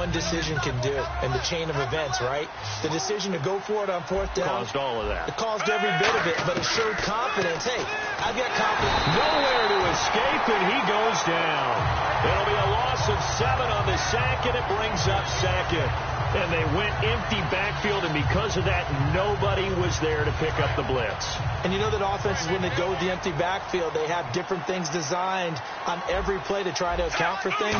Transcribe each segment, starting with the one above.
one decision can do in the chain of events, right? The decision to go for it on fourth down. Caused all of that. It caused every bit of it, but it showed confidence. Hey, I've got confidence. Nowhere to escape, and he goes down. It'll be a loss of 7 on the sack, and it brings up second. And they went empty backfield, and because of that, nobody was there to pick up the blitz. And you know that offenses, when they go with the empty backfield, they have different things designed on every play to try to account for things.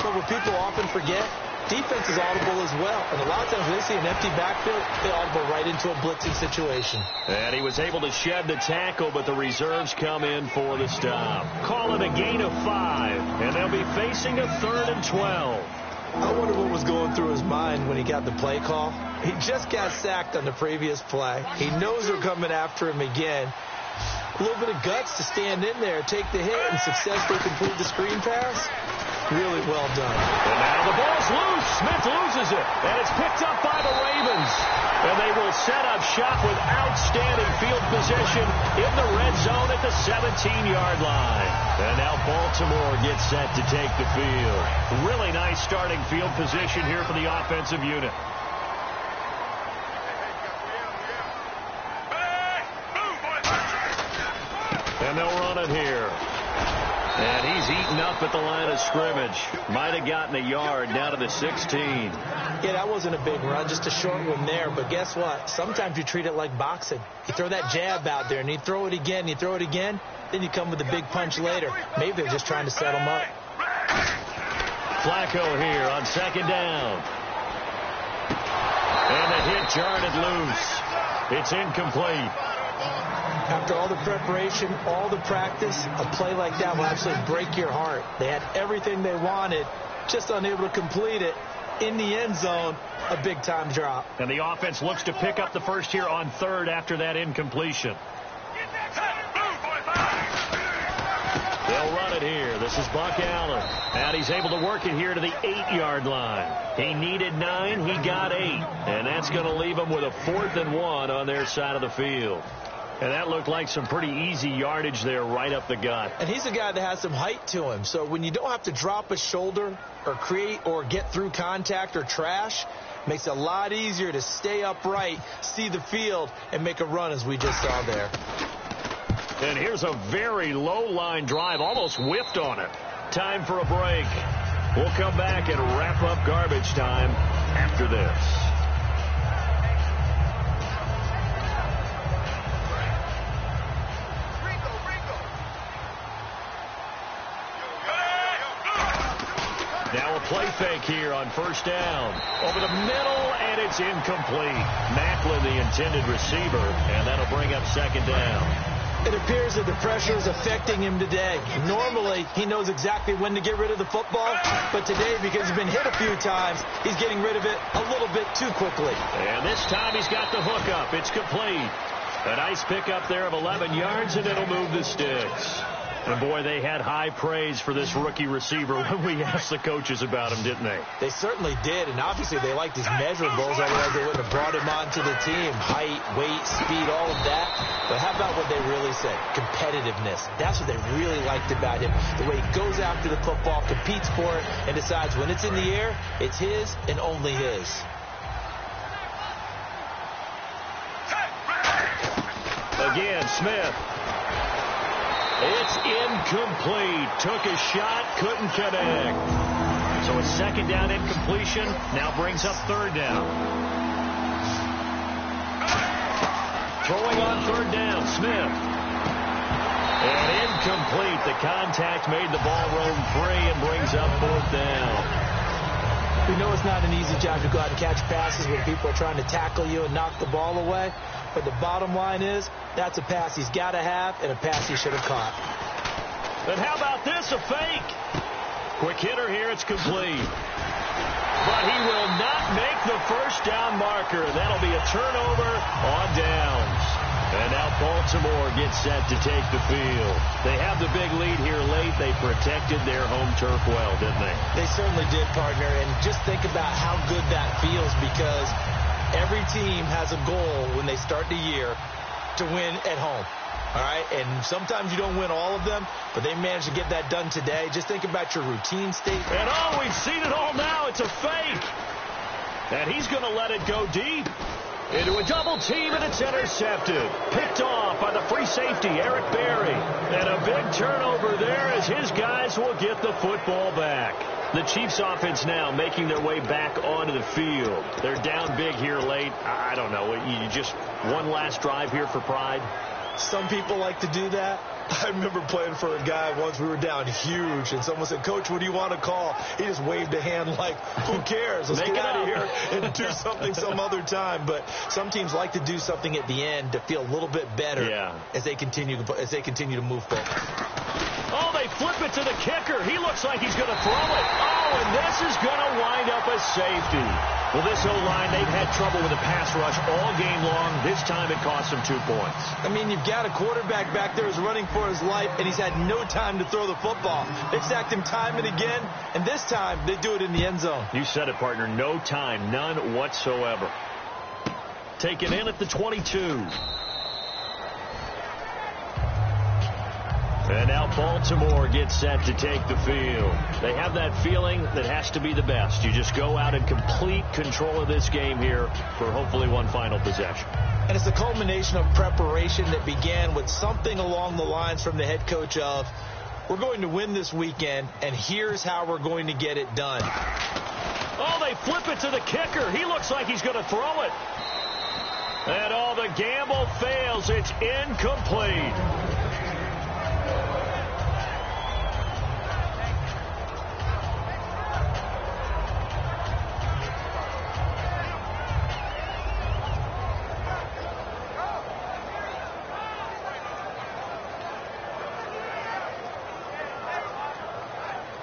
But what people often forget, defense is audible as well. And a lot of times when they see an empty backfield, they audible right into a blitzing situation. And he was able to shed the tackle, but the reserves come in for the stop. Call it a gain of 5, and they'll be facing a 3rd and 12. I wonder what was going through his mind when he got the play call. He just got sacked on the previous play. He knows they're coming after him again. A little bit of guts to stand in there, take the hit, and successfully complete the screen pass. Really well done. And now the ball's loose. Smith loses it, and it's picked up by the Ravens. And they will set up shop with outstanding field position in the red zone at the 17-yard line. And now Baltimore gets set to take the field. Really nice starting field position here for the offensive unit. And they'll run it here. And he's eaten up at the line of scrimmage. Might have gotten a yard down to the 16. Yeah, that wasn't a big run, just a short one there. But guess what? Sometimes you treat it like boxing. You throw that jab out there, and you throw it again, you throw it again, then you come with a big punch later. Maybe they're just trying to set him up. Flacco here on 2nd down. And the hit jarred it loose. It's incomplete. After all the preparation, all the practice, a play like that will actually break your heart. They had everything they wanted, just unable to complete it. In the end zone, a big-time drop. And the offense looks to pick up the first here on 3rd after that incompletion. They'll run it here. This is Buck Allen. And he's able to work it here to the 8-yard line. He needed 9. He got 8. And that's going to leave him with a 4th and 1 on their side of the field. And that looked like some pretty easy yardage there right up the gut. And he's a guy that has some height to him. So when you don't have to drop a shoulder or create or get through contact or trash, makes it a lot easier to stay upright, see the field, and make a run as we just saw there. And here's a very low line drive, almost whiffed on it. Time for a break. We'll come back and wrap up garbage time after this. Now a play fake here on 1st down. Over the middle, and it's incomplete. Macklin, the intended receiver, and that'll bring up 2nd down. It appears that the pressure is affecting him today. Normally, he knows exactly when to get rid of the football, but today, because he's been hit a few times, he's getting rid of it a little bit too quickly. And this time he's got the hook up. It's complete. A nice pickup there of 11 yards, and it'll move the sticks. And, boy, they had high praise for this rookie receiver when we asked the coaches about him, didn't they? They certainly did, and obviously they liked his measurables, otherwise they wouldn't have brought him onto the team. Height, weight, speed, all of that. But how about what they really said? Competitiveness. That's what they really liked about him. The way he goes after the football, competes for it, and decides when it's in the air, it's his and only his. Again, Smith. It's incomplete. Took a shot, couldn't connect. So a 2nd down incompletion now brings up 3rd down. Throwing on 3rd down, Smith. And incomplete. The contact made the ball roam free and brings up 4th down. We know it's not an easy job to go out and catch passes when people are trying to tackle you and knock the ball away. But the bottom line is, that's a pass he's got to have and a pass he should have caught. And how about this, a fake? Quick hitter here, it's complete. But he will not make the 1st down marker. That'll be a turnover on downs. And now Baltimore gets set to take the field. They have the big lead here late. They protected their home turf well, didn't they? They certainly did, partner. And just think about how good that feels, because every team has a goal when they start the year to win at home. All right, and sometimes you don't win all of them, but they managed to get that done today. Just think about your routine state. And we've seen it all now. It's a fake. And he's going to let it go deep. Into a double team, and it's intercepted. Picked off by the free safety, Eric Berry. And a big turnover there as his guys will get the football back. The Chiefs offense now making their way back onto the field. They're down big here late. I don't know. You just one last drive here for pride. Some people like to do that. I remember playing for a guy once. We were down huge, and someone said, "Coach, what do you want to call?" He just waved a hand like, who cares? Let's get out of here and do something some other time. But some teams like to do something at the end to feel a little bit better as they continue to move forward. Oh, they flip it to the kicker. He looks like he's going to throw it. Oh, and this is going to wind up a safety. Well, this O-line, they've had trouble with the pass rush all game long. This time it cost them 2 points. I mean, you've got a quarterback back there who's running for his life, and he's had no time to throw the football. They've sacked him time and again, and this time they do it in the end zone. You said it, partner. No time, none whatsoever. Taken in at the 22. And now Baltimore gets set to take the field. They have that feeling that has to be the best. You just go out and complete control of this game here for hopefully one final possession. And it's the culmination of preparation that began with something along the lines from the head coach of, we're going to win this weekend, and here's how we're going to get it done. Oh, they flip it to the kicker. He looks like he's going to throw it. And the gamble fails. It's incomplete.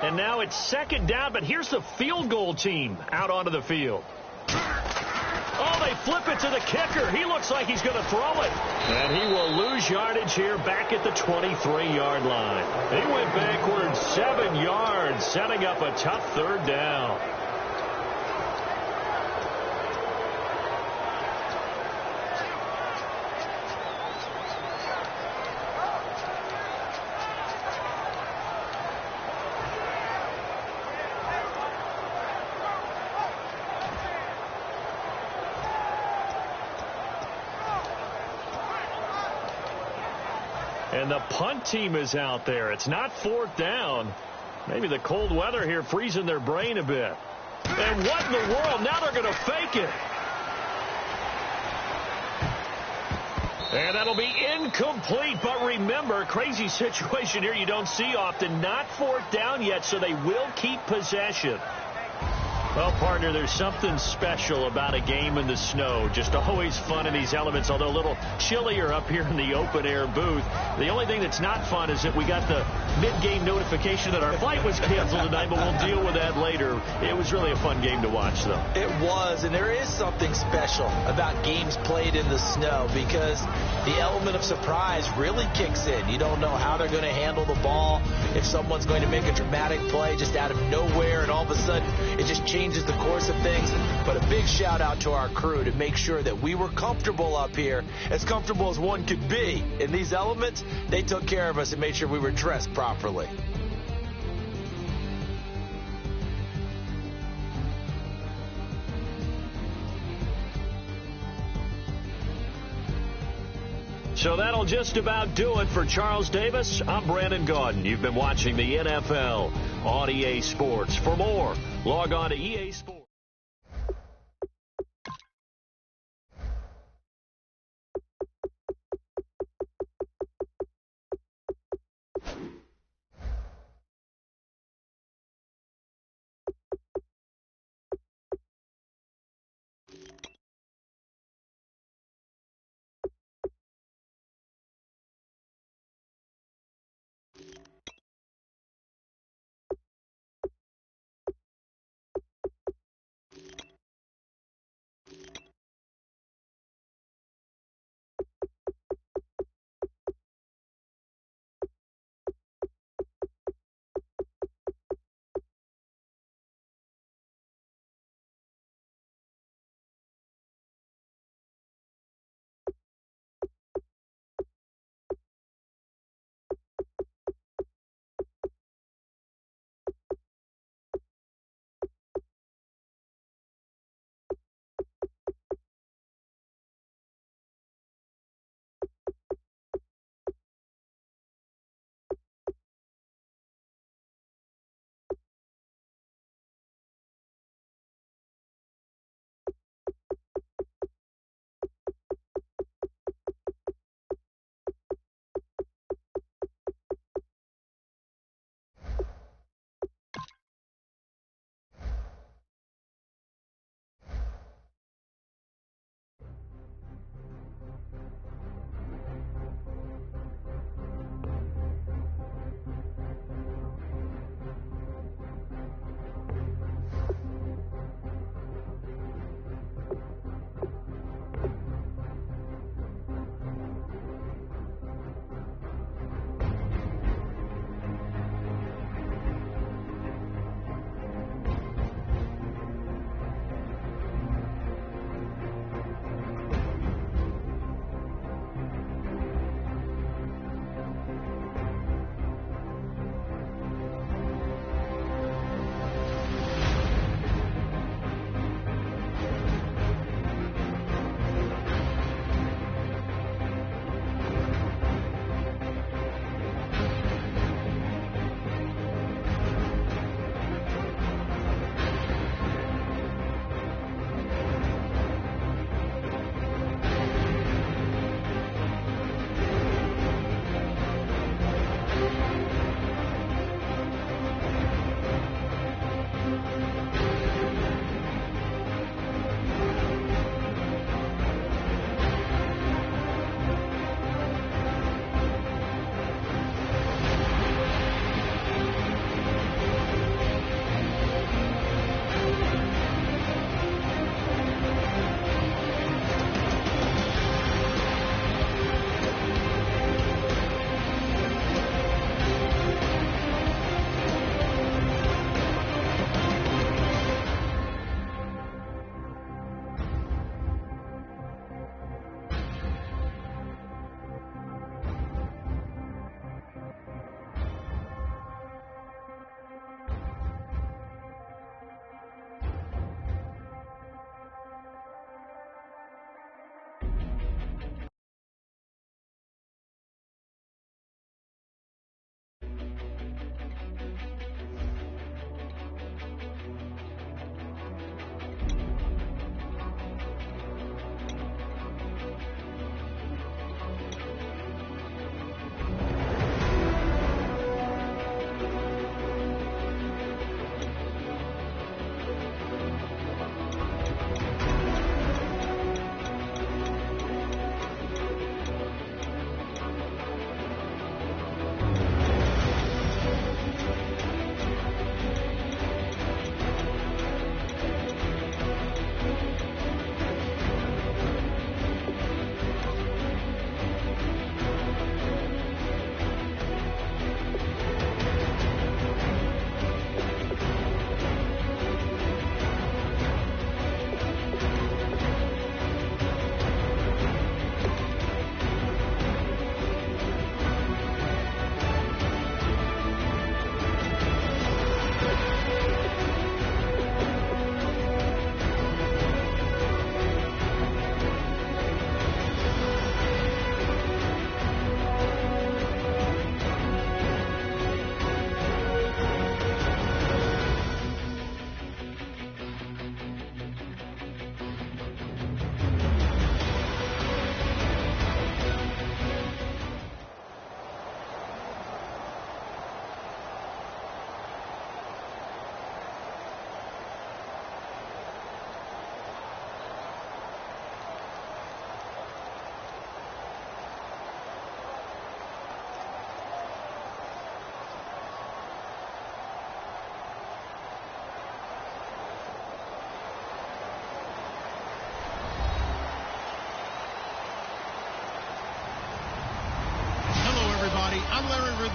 And now it's second down, but here's the field goal team out onto the field. Oh, they flip it to the kicker. He looks like he's going to throw it. And he will lose yardage here back at the 23-yard line. He went backwards 7 yards, setting up a tough third down. And the punt team is out there. It's not fourth down. Maybe the cold weather here freezing their brain a bit. And what in the world? Now they're going to fake it. And that'll be incomplete. But remember, crazy situation here you don't see often. Not fourth down yet, so they will keep possession. Well, partner, there's something special about a game in the snow. Just always fun in these elements, although a little chillier up here in the open-air booth. The only thing that's not fun is that we got the mid-game notification that our flight was canceled tonight, but we'll deal with that later. It was really a fun game to watch, though. It was, and there is something special about games played in the snow because the element of surprise really kicks in. You don't know how they're going to handle the ball, if someone's going to make a dramatic play just out of nowhere, and all of a sudden it just changes the course of things. But a big shout out to our crew to make sure that we were comfortable up here, as comfortable as one could be. In these elements, they took care of us and made sure we were dressed properly. So that'll just about do it for Charles Davis. I'm Brandon Gaudin. You've been watching the NFL on EA Sports. For more, log on to EA Sports.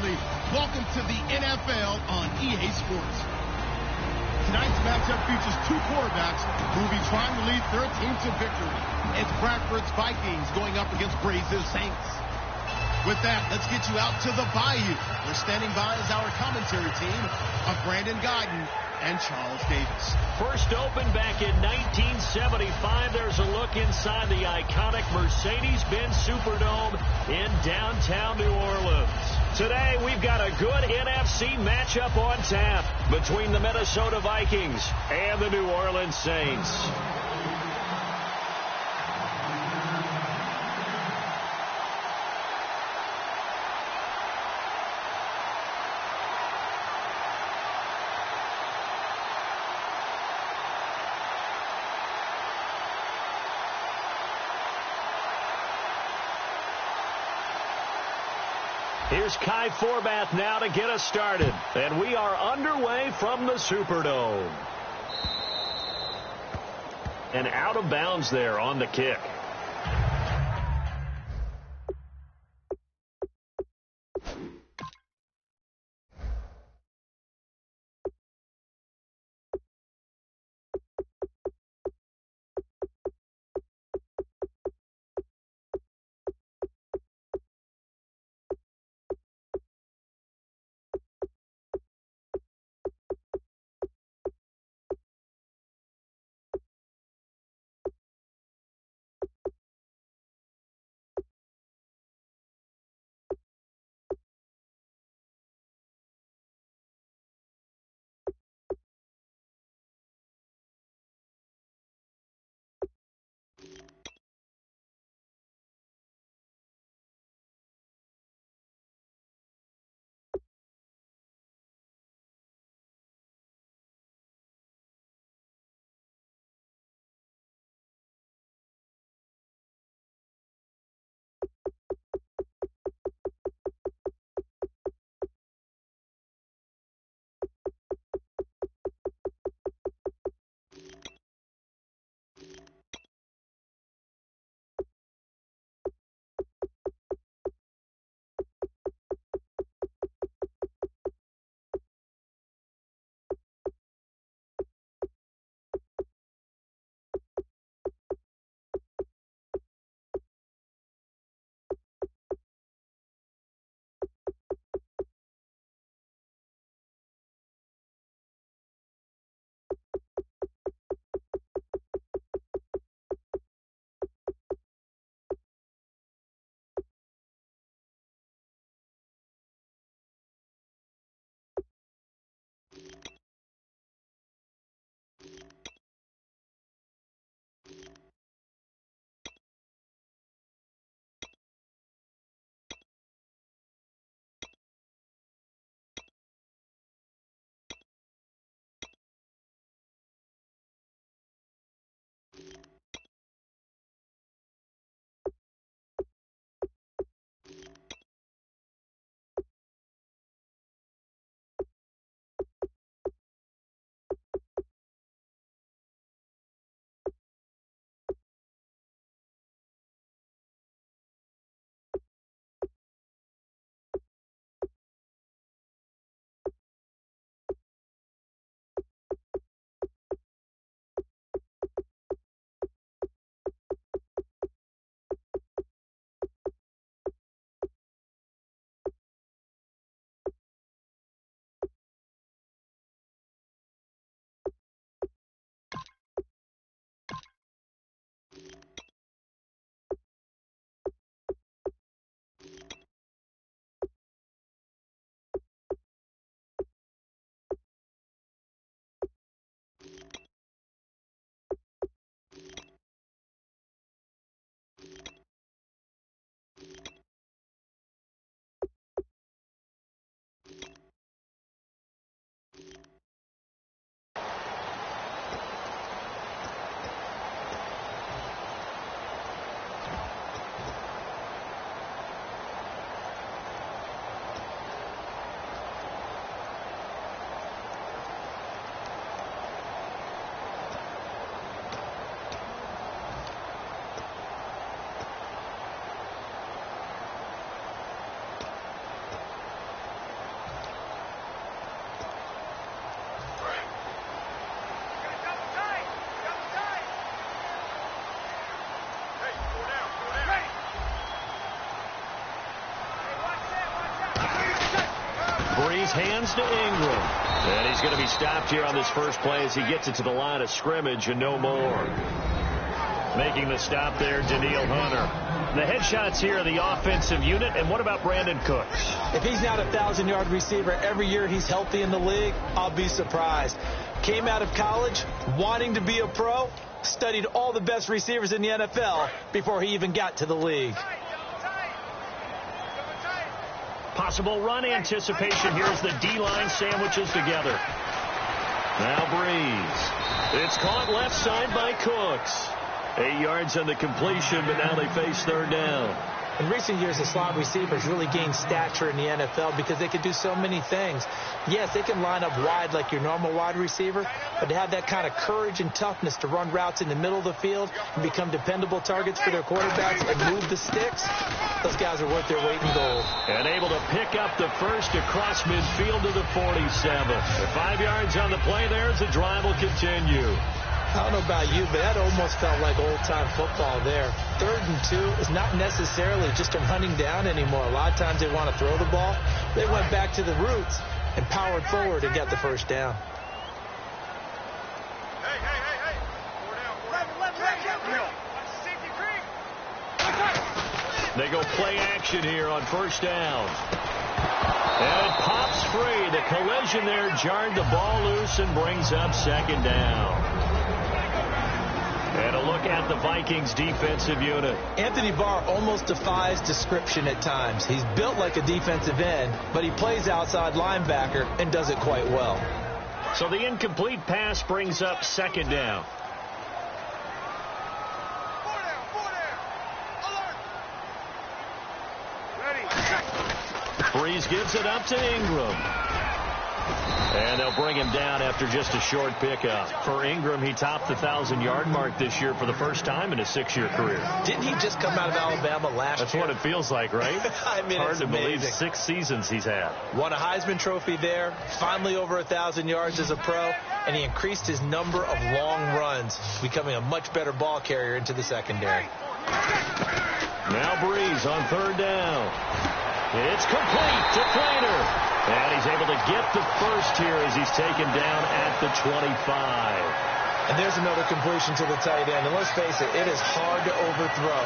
family. Welcome to the NFL on EA Sports. Tonight's matchup features two quarterbacks who will be trying to lead their team to victory. It's Bradford's Vikings going up against Braves' Saints. With that, let's get you out to the Bayou. We're standing by as our commentary team of Brandon Guyton and Charles Davis. First opened back in 1975. There's a look inside the iconic Mercedes-Benz Superdome in downtown New Orleans. Today, we've got a good NFC matchup on tap between the Minnesota Vikings and the New Orleans Saints. Here's Kai Forbath now to get us started. And we are underway from the Superdome. And out of bounds there on the kick. Brees hands to Ingram. And he's going to be stopped here on this first play as he gets it to the line of scrimmage and no more. Making the stop there, Danielle Hunter. The headshots here are the offensive unit. And what about Brandon Cooks? If he's not a 1,000-yard receiver every year he's healthy in the league, I'll be surprised. Came out of college wanting to be a pro, studied all the best receivers in the NFL before he even got to the league. Possible run anticipation here as the D-line sandwiches together. Now Brees. It's caught left side by Cooks. 8 yards on the completion, but now they face third down. In recent years, the slot receivers really gained stature in the NFL because they can do so many things. Yes, they can line up wide like your normal wide receiver, but to have that kind of courage and toughness to run routes in the middle of the field and become dependable targets for their quarterbacks and move the sticks, those guys are worth their weight in gold. And able to pick up the first across midfield to the 47. 5 yards on the play there as the drive will continue. I don't know about you, but that almost felt like old-time football there. 3rd and 2 is not necessarily just a running down anymore. A lot of times they want to throw the ball. They went back to the roots and powered forward and got the first down. They go play action here on first down. And it pops free. The collision there jarred the ball loose and brings up second down. And a look at the Vikings defensive unit. Anthony Barr almost defies description at times. He's built like a defensive end, but he plays outside linebacker and does it quite well. So the incomplete pass brings up second down. Brees gives it up to Ingram. And they'll bring him down after just a short pickup. For Ingram, he topped the 1,000-yard mark this year for the first time in his 6-year career. Didn't he just come out of Alabama last year? That's what it feels like, right? I mean, hard it's to amazing. believe 6 seasons he's had. Won a Heisman Trophy there, finally over 1,000 yards as a pro, and he increased his number of long runs, becoming a much better ball carrier into the secondary. Now Brees on third down. It's complete to Prater. And he's able to get the first here as he's taken down at the 25. And there's another completion to the tight end. And let's face it, it is hard to overthrow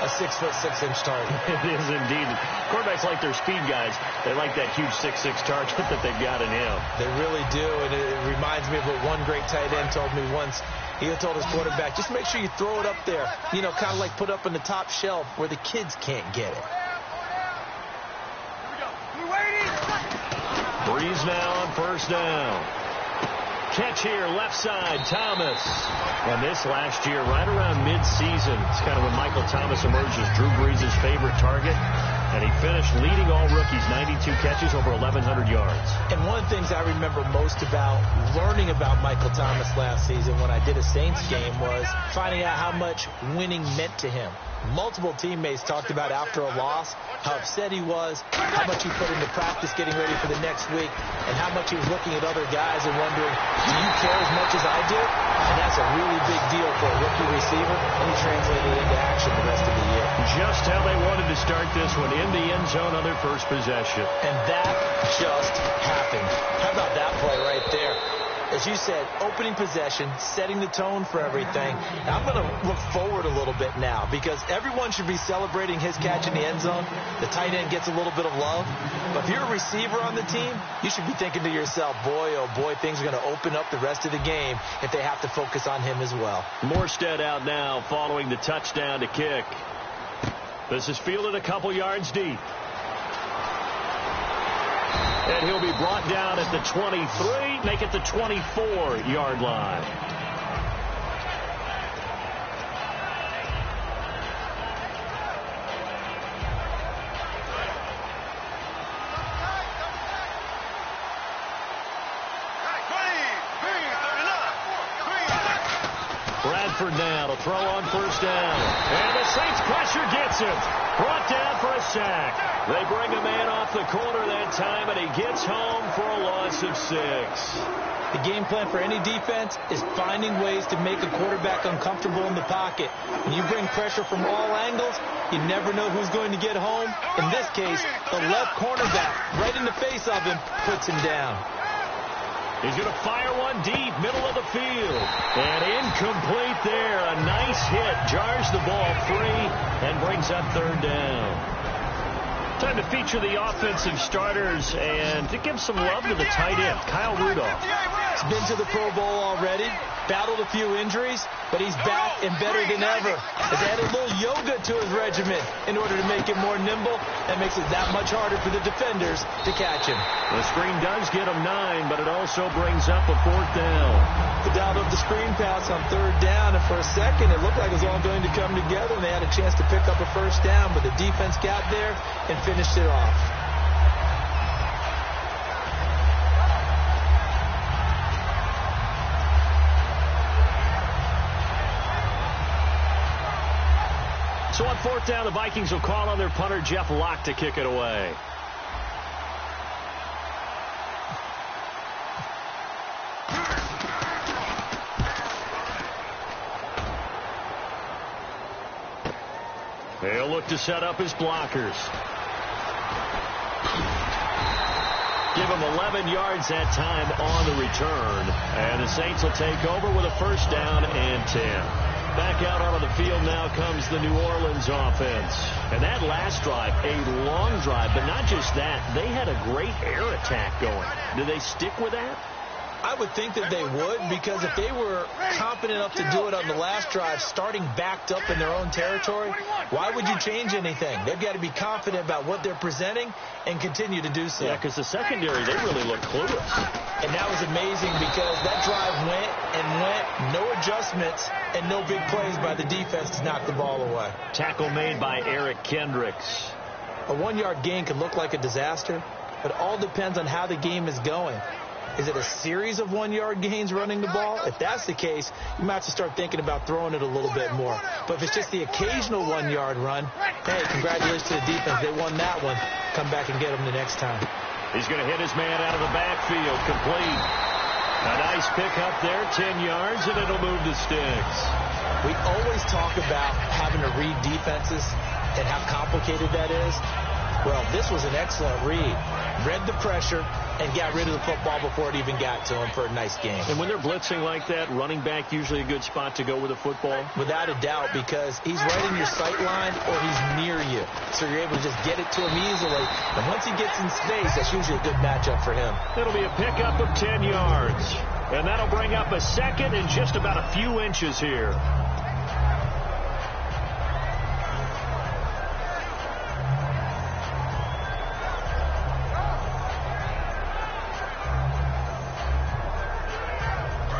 a 6'6" target. It is indeed. Quarterbacks like their speed guys. They like that huge 6'6" target that they've got in him. They really do. And it reminds me of what one great tight end told me once. He told his quarterback, just make sure you throw it up there. You know, kind of like put up in the top shelf where the kids can't get it. Brees now on first down. Catch here, left side, Thomas. And this last year, right around mid-season, it's kind of when Michael Thomas emerged as Drew Brees' favorite target. And he finished leading all rookies, 92 catches, over 1,100 yards. And one of the things I remember most about learning about Michael Thomas last season when I did a Saints game was finding out how much winning meant to him. Multiple teammates talked about after a loss how upset he was, how much he put into practice getting ready for the next week, and how much he was looking at other guys and wondering, do you care as much as I do? And that's a really big deal for a rookie receiver, and he translated it into action the rest of the year. Just how they wanted to start this one, in the end zone on their first possession. And that just happened. How about that play right there? As you said, opening possession, setting the tone for everything. And I'm going to look forward a little bit now because everyone should be celebrating his catch in the end zone. The tight end gets a little bit of love. But if you're a receiver on the team, you should be thinking to yourself, boy, oh boy, things are going to open up the rest of the game if they have to focus on him as well. Morstead out now following the touchdown to kick. This is fielded a couple yards deep. And he'll be brought down at the 23, make it the 24-yard line. Brad Stafford now to throw on first down. And the Saints pressure gets it. Brought down for a sack. They bring a man off the corner that time, and he gets home for a loss of 6. The game plan for any defense is finding ways to make a quarterback uncomfortable in the pocket. When you bring pressure from all angles, you never know who's going to get home. In this case, the left cornerback, right in the face of him, puts him down. He's going to fire one deep, middle of the field. And incomplete there. A nice hit. Jars the ball free and brings up third down. Time to feature the offensive starters and to give some love to the tight end, Kyle Rudolph. He's been to the Pro Bowl already, battled a few injuries, but he's back and better than ever. Has added a little yoga to his regimen in order to make it more nimble. That makes it that much harder for the defenders to catch him. The screen does get him 9, but it also brings up a fourth down. They dialed up the screen pass on third down, and for a second it looked like it was all going to come together, and they had a chance to pick up a first down, but the defense got there and finished it off. So on fourth down, the Vikings will call on their punter, Jeff Locke, to kick it away. They'll look to set up his blockers. Give him 11 yards that time on the return. And the Saints will take over with a first down and 10. Back out onto the field now comes the New Orleans offense. And that last drive, a long drive, but not just that. They had a great air attack going. Do they stick with that? I would think that they would, because if they were confident enough to do it on the last drive, starting backed up in their own territory, why would you change anything? They've got to be confident about what they're presenting and continue to do so. Yeah, because the secondary, they really look clueless. And that was amazing because that drive went, no adjustments, and no big plays by the defense to knock the ball away. Tackle made by Eric Kendricks. A 1-yard gain could look like a disaster, but it all depends on how the game is going. Is it a series of 1-yard gains running the ball? If that's the case, you might have to start thinking about throwing it a little bit more. But if it's just the occasional 1-yard run, hey, congratulations to the defense. They won that one. Come back and get them the next time. He's going to hit his man out of the backfield. Complete. A nice pickup there, 10 yards, and it'll move the sticks. We always talk about having to read defenses and how complicated that is. Well, this was an excellent read. Read the pressure and got rid of the football before it even got to him for a nice game. And when they're blitzing like that, running back usually a good spot to go with the football? Without a doubt, because he's right in your sight line or he's near you. So you're able to just get it to him easily. And once he gets in space, that's usually a good matchup for him. It'll be a pickup of 10 yards. And that'll bring up a second and just about a few inches here.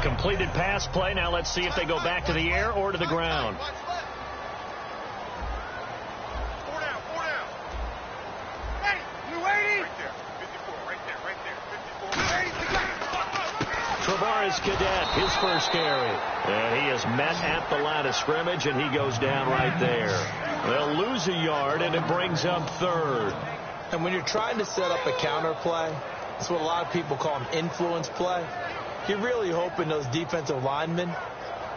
Completed pass play. Now let's see if they go back to the air or to the ground. Four down. Hey, you waiting? Right there. 54. Travaris Cadet, his first carry. And he is met at the line of scrimmage, and he goes down right there. They'll lose a yard, and it brings up third. And when you're trying to set up a counter play, that's what a lot of people call an influence play. You're really hoping those defensive linemen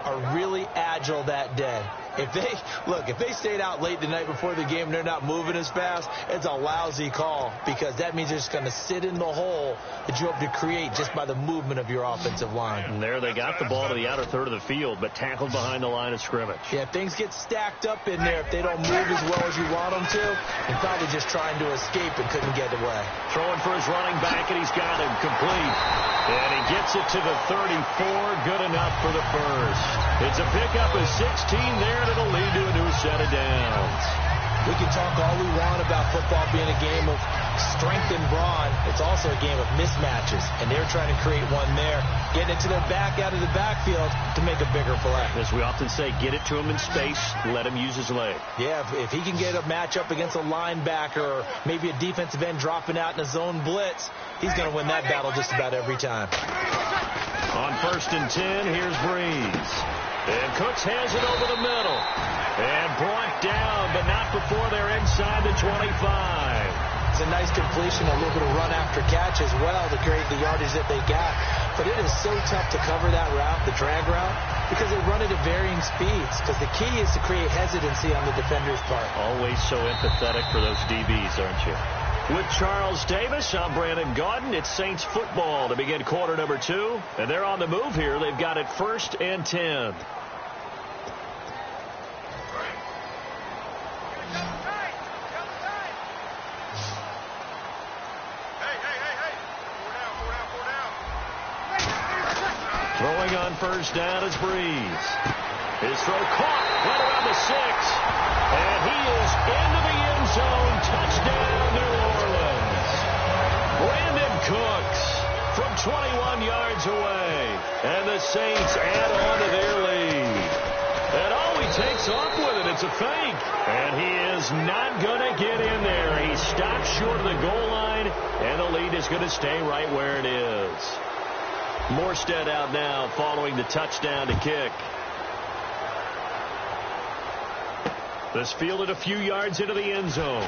are really agile that day. If they stayed out late the night before the game and they're not moving as fast, it's a lousy call, because that means they're just going to sit in the hole that you hope to create just by the movement of your offensive line. And there they got the ball to the outer third of the field, but tackled behind the line of scrimmage. Yeah, things get stacked up in there. If they don't move as well as you want them to, you're probably just trying to escape and couldn't get away. Throwing for his running back, and he's got him complete. And he gets it to the 34. Good enough for the first. It's a pickup of 16 there, and it'll lead to a new set of downs. We can talk all we want about football being a game of strength and brawn. It's also a game of mismatches, and they're trying to create one there, getting it to their back out of the backfield to make a bigger play. As we often say, get it to him in space, let him use his leg. Yeah, if he can get a matchup against a linebacker or maybe a defensive end dropping out in a zone blitz, he's going to win that battle just about every time. On 1st and 10, here's Breeze. And Cooks has it over the middle. And brought down, but not before they're inside the 25. It's a nice completion, a little bit of run after catch as well to create the yardage that they got. But it is so tough to cover that route, the drag route, because they run it at varying speeds. Because the key is to create hesitancy on the defender's part. Always so empathetic for those DBs, aren't you? With Charles Davis, I'm Brandon Gaudin. It's Saints football to begin quarter number 2. And they're on the move here. They've got it 1st and 10. Throwing on 1st down is Breeze. His throw caught right around the 6. And he is into the end zone. Touchdown, New Orleans. Brandon Cooks from 21 yards away. And the Saints add on to their lead. And oh, he takes off with it. It's a fake. And he is not going to get in there. He stops short of the goal line. And the lead is going to stay right where it is. Morstead out now following the touchdown to kick. This fielded a few yards into the end zone.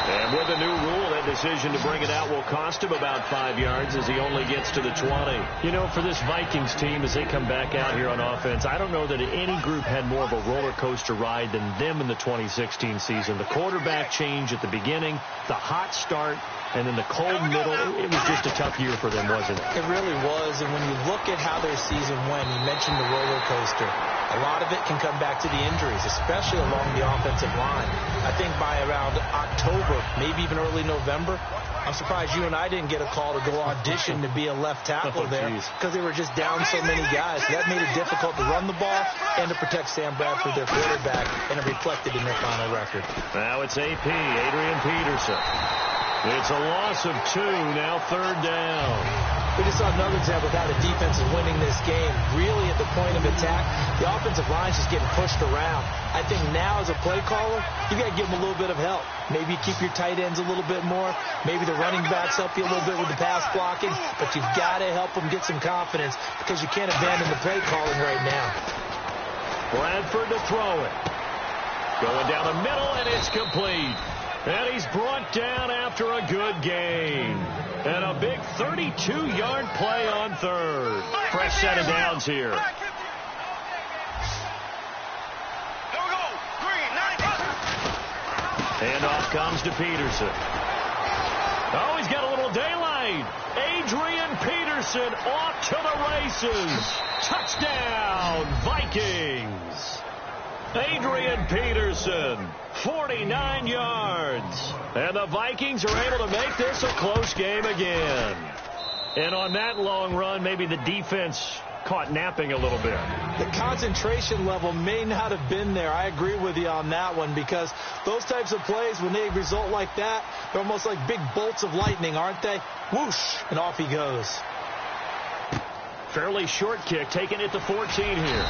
And with the new rule, that decision to bring it out will cost him about 5 yards as he only gets to the 20. You know, for this Vikings team, as they come back out here on offense, I don't know that any group had more of a roller coaster ride than them in the 2016 season. The quarterback change at the beginning, the hot start, and then the cold middle. It was just a tough year for them, wasn't it? It really was. And when you look at how their season went, you mentioned the roller coaster. A lot of it can come back to the injuries, especially along the offensive line. I think by around October, maybe even early November, I'm surprised you and I didn't get a call to go audition to be a left tackle there because they were just down so many guys. So that made it difficult to run the ball and to protect Sam Bradford, their quarterback, and it reflected in their final record. Now it's AP, Adrian Peterson. It's a loss of 2, now 3rd down. We just saw another example of how the defense is winning this game. Really at the point of attack, the offensive line's just getting pushed around. I think now as a play caller, you got to give them a little bit of help. Maybe you keep your tight ends a little bit more. Maybe the running backs help you a little bit with the pass blocking. But you've got to help them get some confidence because you can't abandon the play calling right now. Bradford to throw it. Going down the middle, and it's complete. And he's brought down after a good gain. And a big 32-yard play on 3rd. Fresh set of downs here. Handoff comes to Peterson. Oh, he's got a little daylight. Adrian Peterson off to the races. Touchdown, Vikings. Adrian Peterson, 49 yards. And the Vikings are able to make this a close game again. And on that long run, maybe the defense caught napping a little bit. The concentration level may not have been there. I agree with you on that one because those types of plays, when they result like that, they're almost like big bolts of lightning, aren't they? Whoosh, and off he goes. Fairly short kick, taking it to 14 here.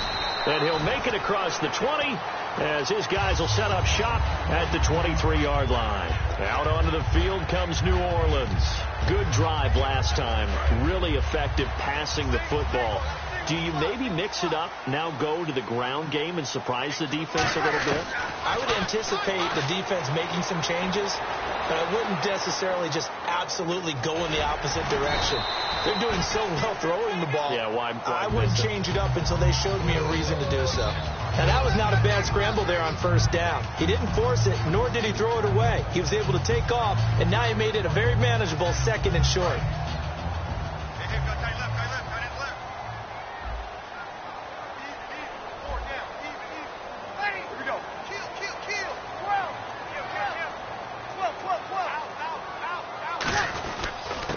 And he'll make it across the 20 as his guys will set up shop at the 23-yard line. Out onto the field comes New Orleans. Good drive last time. Really effective passing the football. Do you maybe mix it up, now go to the ground game and surprise the defense a little bit? I would anticipate the defense making some changes, but I wouldn't necessarily just absolutely go in the opposite direction. They're doing so well throwing the ball. Yeah, why I wouldn't change it up until they showed me a reason to do so. Now, that was not a bad scramble there on 1st down. He didn't force it, nor did he throw it away. He was able to take off, and now he made it a very manageable 2nd and short.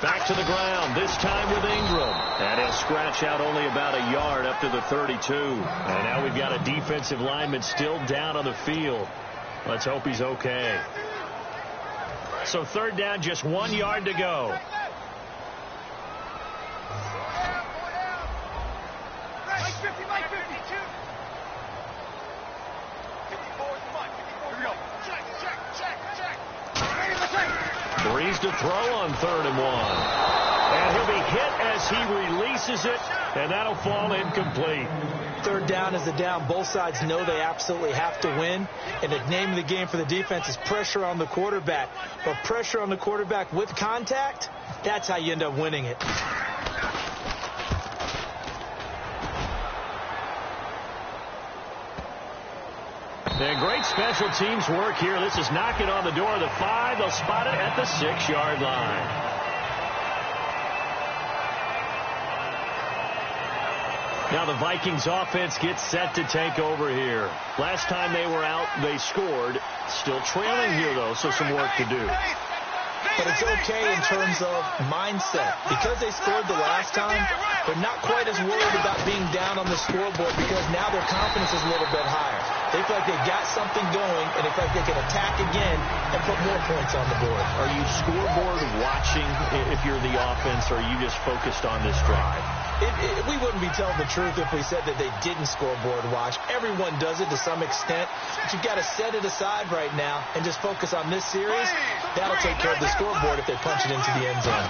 Back to the ground, this time with Ingram. And he'll scratch out only about a yard up to the 32. And now we've got a defensive lineman still down on the field. Let's hope he's okay. So 3rd down, just 1 yard to go. Breeze to throw on 3rd and 1. And he'll be hit as he releases it, and that'll fall incomplete. third down is a down. Both sides know they absolutely have to win. And the name of the game for the defense is pressure on the quarterback. But pressure on the quarterback with contact, that's how you end up winning it. And great special teams work here. This is knocking on the door of the 5. They'll spot it at the 6-yard line. Now the Vikings offense gets set to take over here. Last time they were out, they scored. Still trailing here, though, so some work to do. But it's okay in terms of mindset. Because they scored the last time, they're not quite as worried about being down on the scoreboard because now their confidence is a little bit higher. They feel like they've got something going, and they feel like they can attack again and put more points on the board. Are you scoreboard watching if you're the offense, or are you just focused on this drive? We wouldn't be telling the truth if we said that they didn't scoreboard watch. Everyone does it to some extent, but you've got to set it aside right now and just focus on this series. That'll take care of the scoreboard if they punch it into the end zone.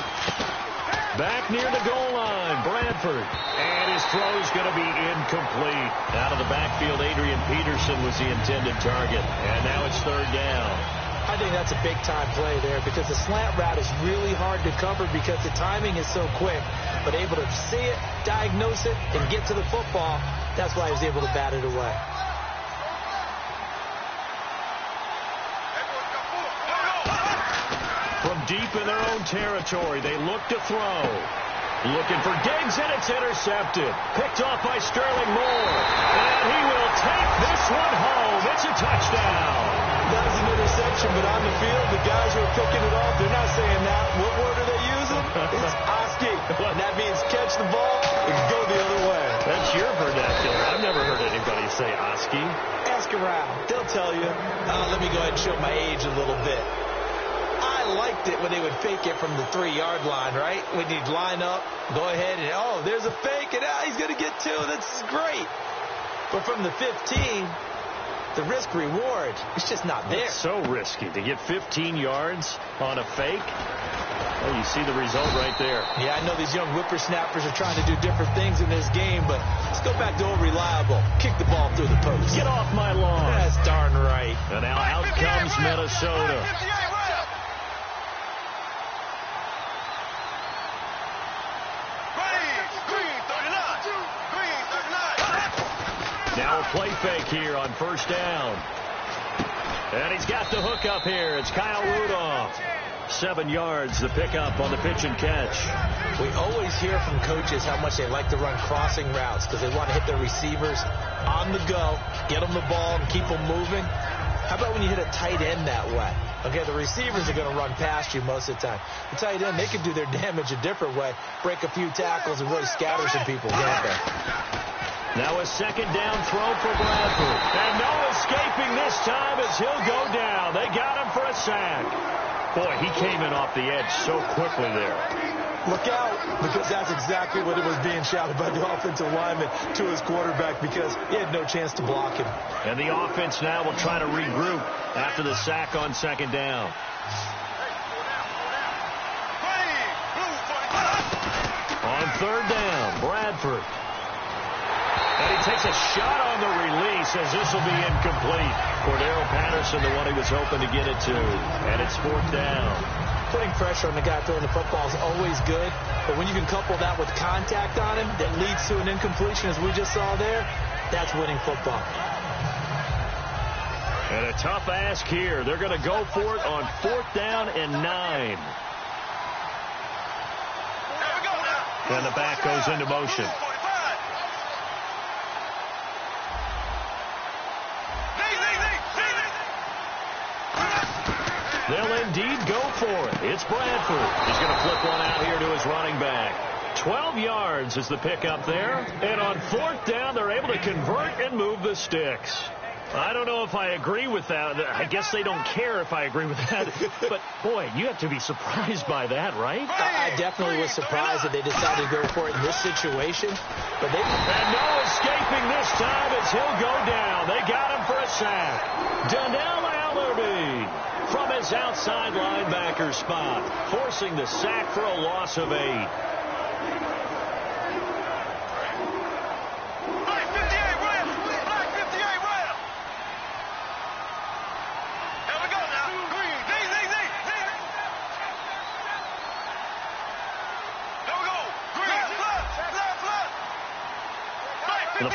Back near the goal line, Bradford. And his throw's going to be incomplete. Out of the backfield, Adrian Peterson was the intended target. And now it's third down. I think that's a big-time play there because the slant route is really hard to cover because the timing is so quick. But able to see it, diagnose it, and get to the football, that's why he was able to bat it away. From deep in their own territory, they look to throw. Looking for Diggs, and it's intercepted. Picked off by Sterling Moore. And he will take this one home. It's a touchdown. That was an interception, but on the field, the guys who are picking it off, they're not saying that. What word are they using? It's Oski. And that means catch the ball and go the other way. That's your vernacular. I've never heard anybody say Oski. Ask around. They'll tell you. Let me go ahead and show my age a little bit. I liked it when they would fake it from the 3-yard line, right? When you'd line up, go ahead and, oh, there's a fake, and he's going to get 2. That's great. But from the 15, the risk-reward, it's just not there. It's so risky to get 15 yards on a fake. Well, you see the result right there. Yeah, I know these young whippersnappers are trying to do different things in this game, but let's go back to old reliable. Kick the ball through the post. Get off my lawn. That's darn right. And now out comes Minnesota. Now a play fake here on first down. And he's got the hook up here. It's Kyle Rudolph. 7 yards, the pickup on the pitch and catch. We always hear from coaches how much they like to run crossing routes because they want to hit their receivers on the go, get them the ball, and keep them moving. How about when you hit a tight end that way? Okay, the receivers are going to run past you most of the time. The tight end, they can do their damage a different way, break a few tackles, and really scatter some people, can't they? Now a second down throw for Bradford. And no escaping this time as he'll go down. They got him for a sack. Boy, he came in off the edge so quickly there. Look out, because that's exactly what it was being shouted by the offensive lineman to his quarterback because he had no chance to block him. And the offense now will try to regroup after the sack on second down. On third down, Bradford. And he takes a shot on the release as this will be incomplete. Cordero Patterson, the one he was hoping to get it to. And it's fourth down. Putting pressure on the guy throwing the football is always good. But when you can couple that with contact on him that leads to an incompletion, as we just saw there, that's winning football. And a tough ask here. They're going to go for it on fourth down and 9. And the back goes into motion. They'll indeed go for it. It's Bradford. He's going to flip one out here to his running back. 12 yards is the pickup there. And on fourth down, they're able to convert and move the sticks. I don't know if I agree with that. I guess they don't care if I agree with that. But, boy, you have to be surprised by that, right? I definitely was surprised that they decided to go for it in this situation. But and no escaping this time as he'll go down. They got him for a sack. Donnell Allerby from his outside linebacker spot, forcing the sack for a loss of 8.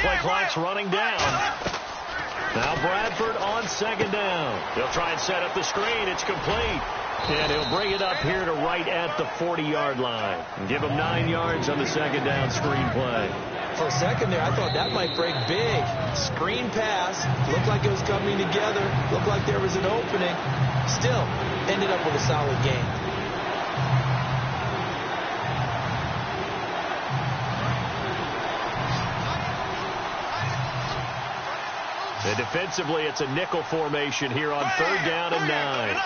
play clock's running down. Now Bradford on second down. They'll try and set up the screen. It's complete. And he'll bring it up here to right at the 40-yard line. And give him 9 yards on the second down screen play. For a second there, I thought that might break big. Screen pass. Looked like it was coming together. Looked like there was an opening. Still, ended up with a solid game. And defensively, it's a nickel formation here on 3rd down and 9.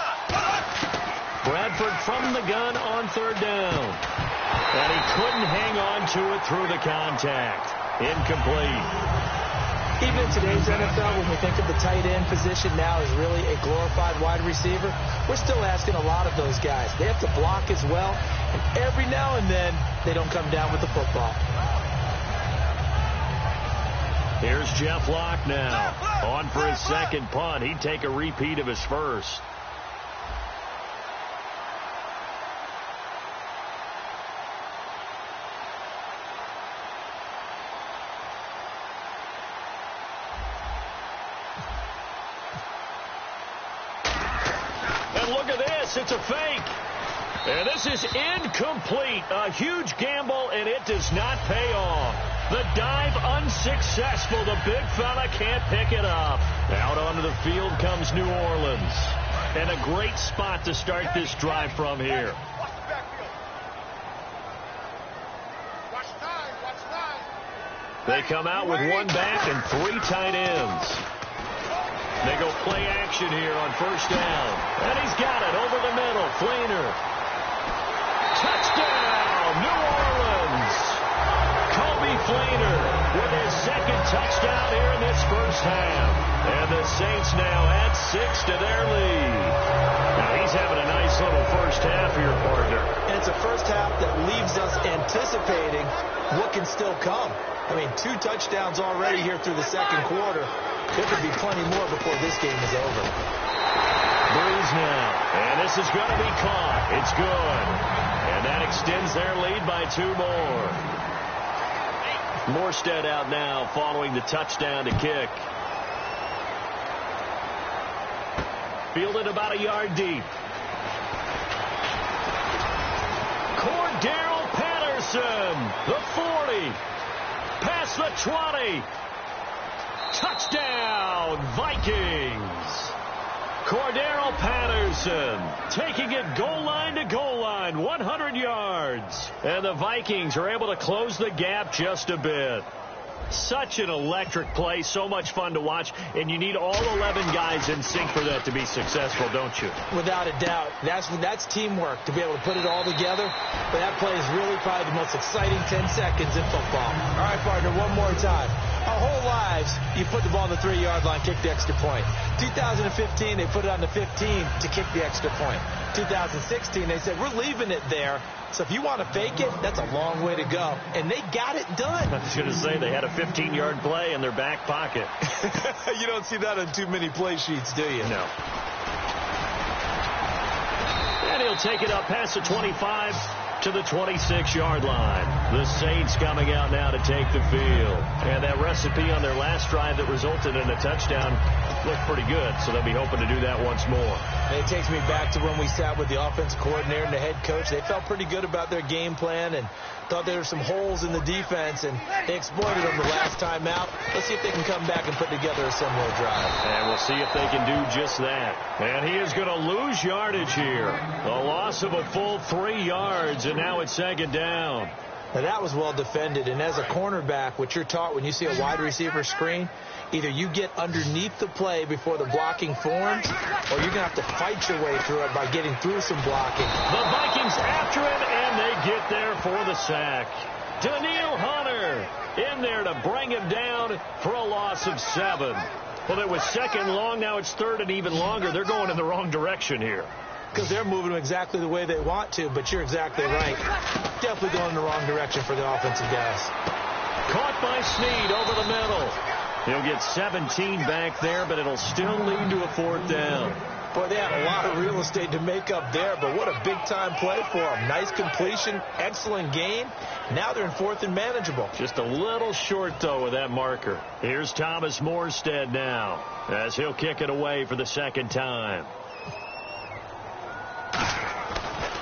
Bradford from the gun on 3rd down. And he couldn't hang on to it through the contact. Incomplete. Even in today's NFL, when we think of the tight end position now as really a glorified wide receiver, we're still asking a lot of those guys. They have to block as well, and every now and then, they don't come down with the football. Here's Jeff Locke now. On for his second punt. He'd take a repeat of his first. And look at this. It's a fake. And this is incomplete. A huge gamble, and it does not pay off. The dive unsuccessful. The big fella can't pick it up. Out onto the field comes New Orleans. And a great spot to start this drive from here. They come out with 1 back and 3 tight ends. They go play action here on 1st down. And he's got it over the middle. Fleener. Touchdown, New Orleans. Coby Fleener with his 2nd touchdown here in this first half. And the Saints now add 6 to their lead. Now he's having a nice little first half here, partner. And it's a first half that leaves us anticipating what can still come. I mean, 2 touchdowns already here through the 2nd quarter. There could be plenty more before this game is over. Breeze now. And this is going to be caught. It's good. And that extends their lead by 2 more. Morstead out now following the touchdown to kick. Fielded about a yard deep. Cordero Patterson, the 40. Past the 20. Touchdown, Vikings. Cordero Patterson taking it goal line to goal line, 100 yards. And the Vikings are able to close the gap just a bit. Such an electric play, so much fun to watch, and you need all 11 guys in sync for that to be successful, don't you? Without a doubt. That's teamwork, to be able to put it all together. But that play is really probably the most exciting 10 seconds in football. All right, partner, one more time. Our whole lives, you put the ball on the 3-yard line, kick the extra point. 2015, they put it on the 15 to kick the extra point. 2016, they said, we're leaving it there. So if you want to fake it, that's a long way to go. And they got it done. I was going to say, they had a 15-yard play in their back pocket. You don't see that on too many play sheets, do you? No. And he'll take it up past the 25 to the 26-yard line. The Saints coming out now to take the field. And that recipe on their last drive that resulted in a touchdown looked pretty good, so they'll be hoping to do that once more. And it takes me back to when we sat with the offensive coordinator and the head coach. They felt pretty good about their game plan and thought there were some holes in the defense, and they exploited them the last time out. Let's see if they can come back and put together a similar drive. And we'll see if they can do just that. And he is going to lose yardage here. A loss of a full 3 yards, and now it's 2nd down. Now, that was well defended, and as a cornerback, what you're taught when you see a wide receiver screen, either you get underneath the play before the blocking forms, or you're going to have to fight your way through it by getting through some blocking. The Vikings after him, and they get there for the sack. Danielle Hunter in there to bring him down for a loss of 7. Well, it was 2nd long. Now it's 3rd and even longer. They're going in the wrong direction here. Because they're moving exactly the way they want to, but you're exactly right. Definitely going in the wrong direction for the offensive guys. Caught by Snead over the middle. He'll get 17 back there, but it'll still lead to a 4th down. Boy, they had a lot of real estate to make up there, but what a big-time play for them. Nice completion, excellent game. Now they're in fourth and manageable. Just a little short, though, with that marker. Here's Thomas Morstead now, as he'll kick it away for the second time.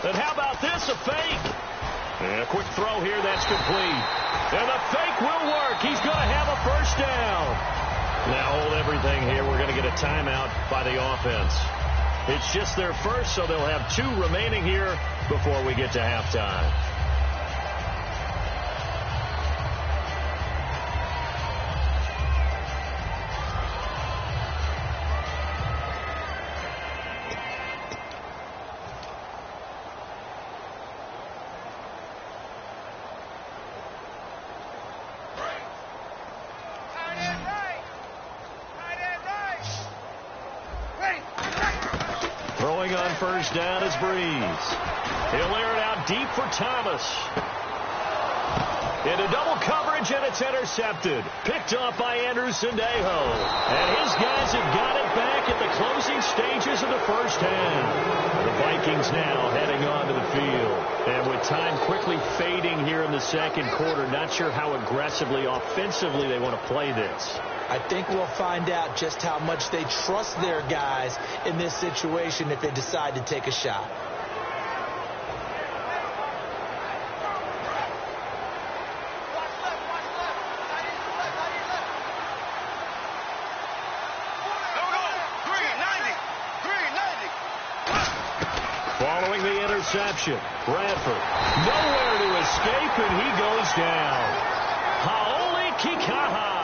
And how about this, a fake? And a quick throw here, that's complete. And the fake will work. He's going to have a first down. Now hold everything here. We're going to get a timeout by the offense. It's just their first, so they'll have 2 remaining here before we get to halftime. Throwing on first down is Breeze. He'll air it out deep for Thomas. Into double coverage, and it's intercepted. Picked off by Andrew Sendejo. And his guys have got it back at the closing stages of the first half. The Vikings now heading onto the field. And with time quickly fading here in the second quarter, not sure how aggressively, offensively they want to play this. I think we'll find out just how much they trust their guys in this situation if they decide to take a shot. Following the interception, Bradford nowhere to escape, and he goes down. Hau'oli Kikaha.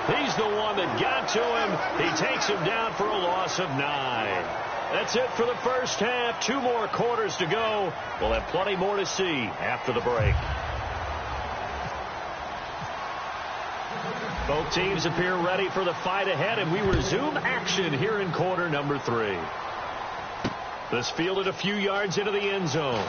He's the one that got to him. He takes him down for a loss of 9. That's it for the first half. 2 more quarters to go. We'll have plenty more to see after the break. Both teams appear ready for the fight ahead, and we resume action here in quarter number 3. This fielded a few yards into the end zone.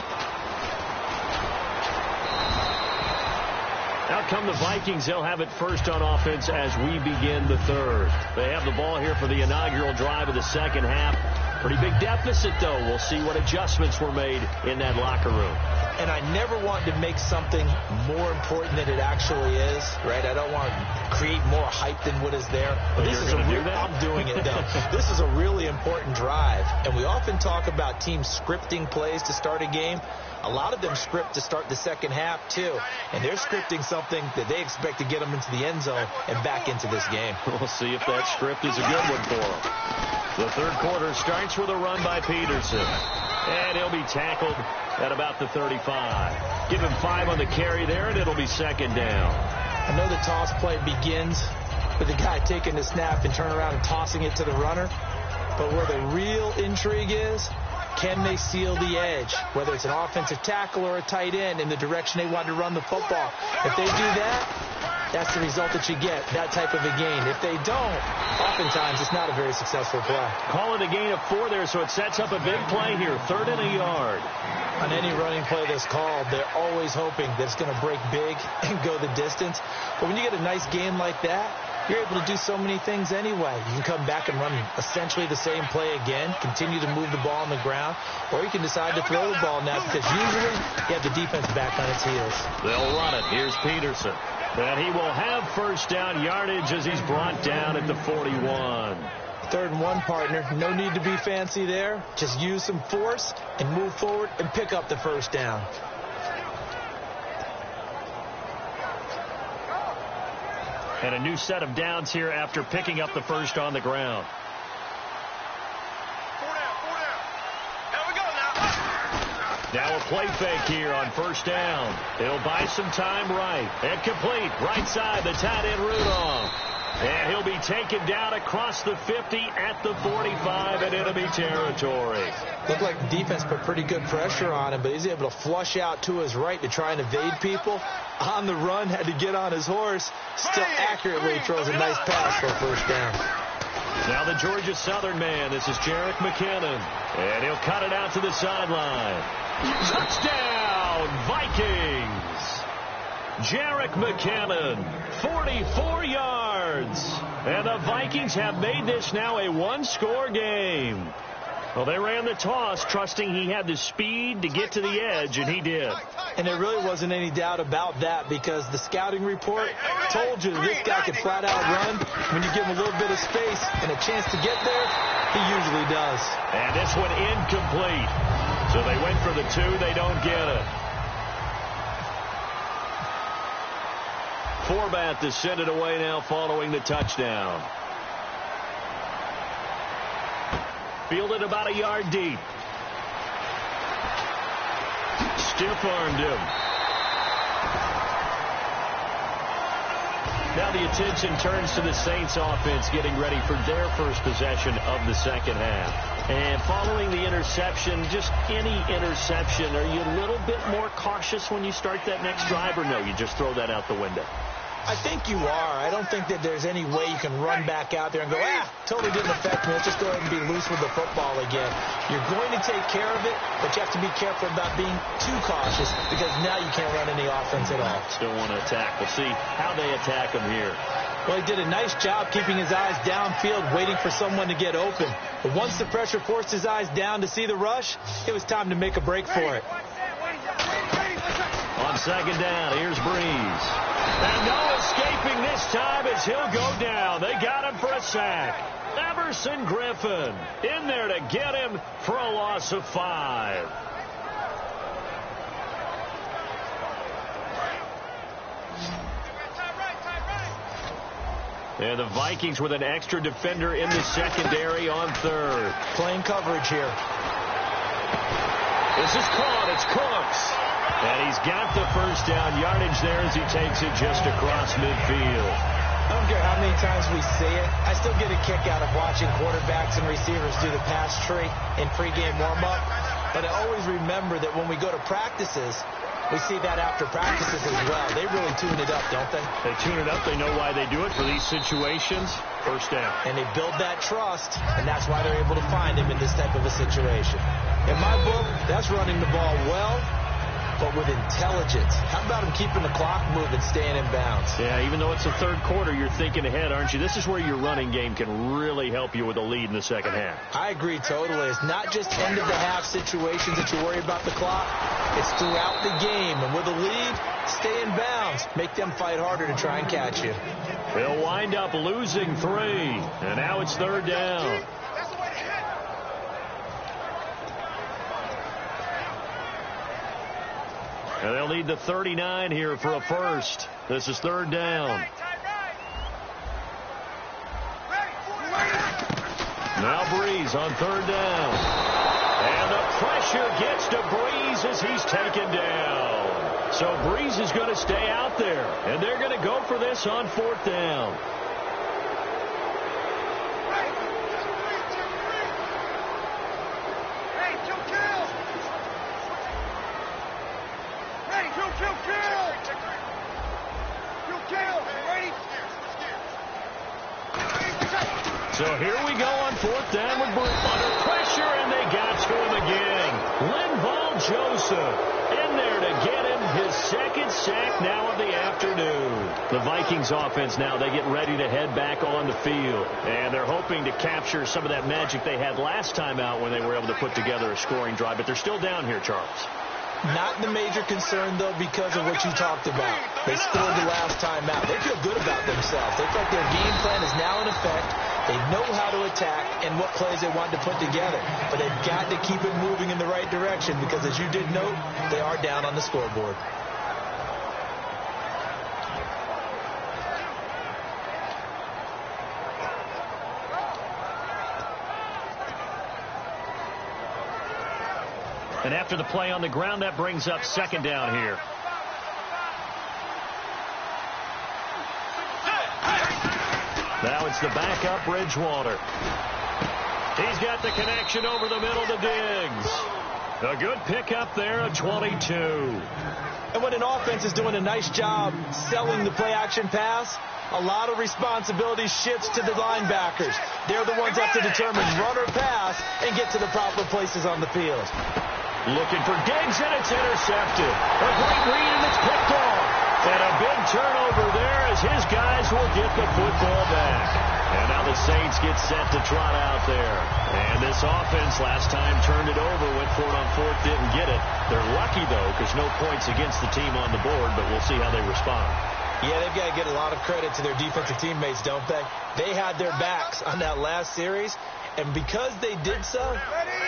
Out come the Vikings. They'll have it first on offense as we begin the third. They have the ball here for the inaugural drive of the second half. Pretty big deficit, though. We'll see what adjustments were made in that locker room. And I never want to make something more important than it actually is, right? I don't want to create more hype than what is there. But this is I'm doing it, though. This is a really important drive. And we often talk about teams scripting plays to start a game. A lot of them script to start the second half, too. And they're scripting something that they expect to get them into the end zone and back into this game. We'll see if that script is a good one for them. The third quarter starts with a run by Peterson. And he'll be tackled at about the 35. Give him 5 on the carry there, and it'll be second down. I know the toss play begins with the guy taking the snap and turn around and tossing it to the runner. But where the real intrigue is, can they seal the edge, whether it's an offensive tackle or a tight end, in the direction they want to run the football? If they do that, that's the result that you get, that type of a gain. If they don't, oftentimes it's not a very successful play. Call it a gain of 4 there, so it sets up a big play here, 3rd and a yard. On any running play that's called, they're always hoping that it's going to break big and go the distance. But when you get a nice gain like that, you're able to do so many things anyway. You can come back and run essentially the same play again, continue to move the ball on the ground, or you can decide to throw the ball now because usually you have the defense back on its heels. They'll run it. Here's Peterson. And he will have first down yardage as he's brought down at the 41. 3rd and 1, partner. No need to be fancy there. Just use some force and move forward and pick up the first down. And a new set of downs here after picking up the first on the ground. 4 down. There we go now. Now a play fake here on first down. He'll buy some time right. And complete. Right side, the tight end Rudolph. And he'll be taken down across the 50 at the 45 in enemy territory. Looked like the defense put pretty good pressure on him, but he's able to flush out to his right to try and evade people. On the run, had to get on his horse. Still accurately throws a nice pass for a first down. Now the Georgia Southern man. This is Jerick McKinnon. And he'll cut it out to the sideline. Touchdown, Vikings! Jerick McKinnon, 44 yards. And the Vikings have made this now a 1-score game. Well, they ran the toss, trusting he had the speed to get to the edge, and he did. And there really wasn't any doubt about that because the scouting report told you this guy could flat out run. When you give him a little bit of space and a chance to get there, he usually does. And this one incomplete. So they went for the 2. They don't get it. Forbath to send it away now following the touchdown. Fielded about a yard deep. Stiff-armed him. Now the attention turns to the Saints offense getting ready for their first possession of the second half. And following the interception, just any interception, are you a little bit more cautious when you start that next drive, or no, you just throw that out the window? I think you are. I don't think that there's any way you can run back out there and go, totally didn't affect me. Let's just go ahead and be loose with the football again. You're going to take care of it, but you have to be careful about being too cautious because now you can't run any offense at all. Still want to attack. We'll see how they attack him here. Well, he did a nice job keeping his eyes downfield, waiting for someone to get open. But once the pressure forced his eyes down to see the rush, it was time to make a break for it. On second down, here's Breeze. And no escaping this time as he'll go down. They got him for a sack. Everson Griffin in there to get him for a loss of 5. And the Vikings with an extra defender in the secondary on third. Playing coverage here. This is caught. It's Cooks. And he's got the first down yardage there as he takes it just across midfield. I don't care how many times we see it. I still get a kick out of watching quarterbacks and receivers do the pass tree in pregame warm-up. But I always remember that when we go to practices, we see that after practices as well. They really tune it up, don't they? They tune it up. They know why they do it for these situations. First down. And they build that trust, and that's why they're able to find him in this type of a situation. In my book, that's running the ball well, but with intelligence. How about him keeping the clock moving, staying in bounds? Yeah, even though it's the third quarter, you're thinking ahead, aren't you? This is where your running game can really help you with a lead in the second half. I agree totally. It's not just end-of-the-half situations that you worry about the clock. It's throughout the game. And with a lead, stay in bounds. Make them fight harder to try and catch you. They'll wind up losing 3. And now it's third down. And they'll need the 39 here for a first. This is third down. Now Breeze on third down. And the pressure gets to Breeze as he's taken down. So Breeze is going to stay out there. And they're going to go for this on fourth down. So here we go on fourth down with Breeze under pressure, and they got to him again. Linval Joseph in there to get him his second sack now of the afternoon. The Vikings offense now, they get ready to head back on the field. And they're hoping to capture some of that magic they had last time out when they were able to put together a scoring drive. But they're still down here, Charles. Not the major concern, though, because of what you talked about. They scored the last time out. They feel good about themselves. They feel like their game plan is now in effect. They know how to attack and what plays they want to put together. But they've got to keep it moving in the right direction because, as you did note, they are down on the scoreboard. And after the play on the ground, that brings up second down here. Now it's the backup, Bridgewater. He's got the connection over the middle to Diggs. A good pickup there at 22. And when an offense is doing a nice job selling the play-action pass, a lot of responsibility shifts to the linebackers. They're the ones that have to determine run or pass and get to the proper places on the field. Looking for Diggs, and it's intercepted. A great read, and it's picked off. And a big turnover there as his guys will get the football back. And now the Saints get set to trot out there. And this offense last time turned it over, went for it on fourth, didn't get it. They're lucky, though, because no points against the team on the board, but we'll see how they respond. Yeah, they've got to get a lot of credit to their defensive teammates, don't they? They had their backs on that last series, and because they did so,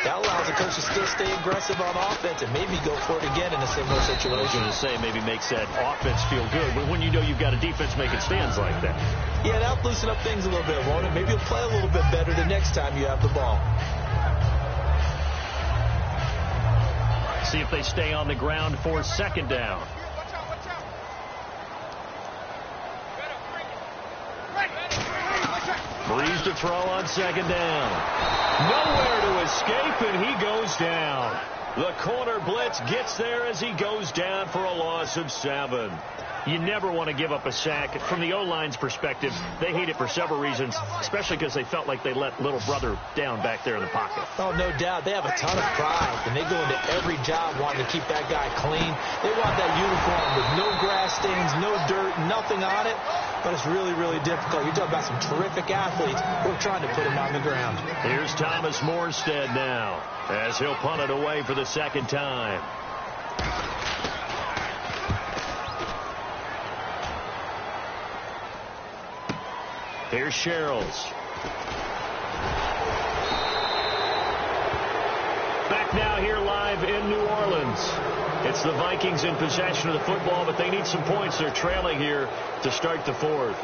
that allows the coach to still stay aggressive on offense and maybe go for it again in a similar situation. I was going to say, maybe makes that offense feel good when you know you've got a defense making stands like that. Yeah, that'll loosen up things a little bit, won't it? Maybe you'll play a little bit better the next time you have the ball. See if they stay on the ground for second down. Breeze to throw on second down. Nowhere to escape, and he goes down. The corner blitz gets there as he goes down for a loss of 7. You never want to give up a sack. From the O-line's perspective, they hate it for several reasons, especially because they felt like they let little brother down back there in the pocket. Oh, no doubt. They have a ton of pride, and they go into every job wanting to keep that guy clean. They want that uniform with no grass stains, no dirt, nothing on it, but it's really, really difficult. You're talking about some terrific athletes who are trying to put him on the ground. Here's Thomas Morstead now as he'll punt it away for the second time. Here's Sherrills. Back now here live in New Orleans. It's the Vikings in possession of the football, but they need some points. They're trailing here to start the fourth.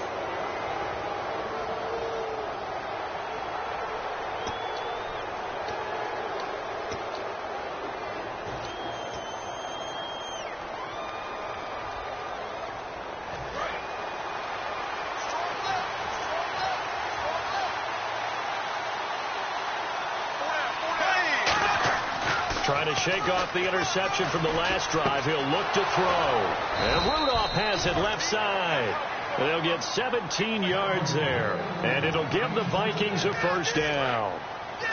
Trying to shake off the interception from the last drive. He'll look to throw. And Rudolph has it left side. They'll get 17 yards there. And it'll give the Vikings a first down.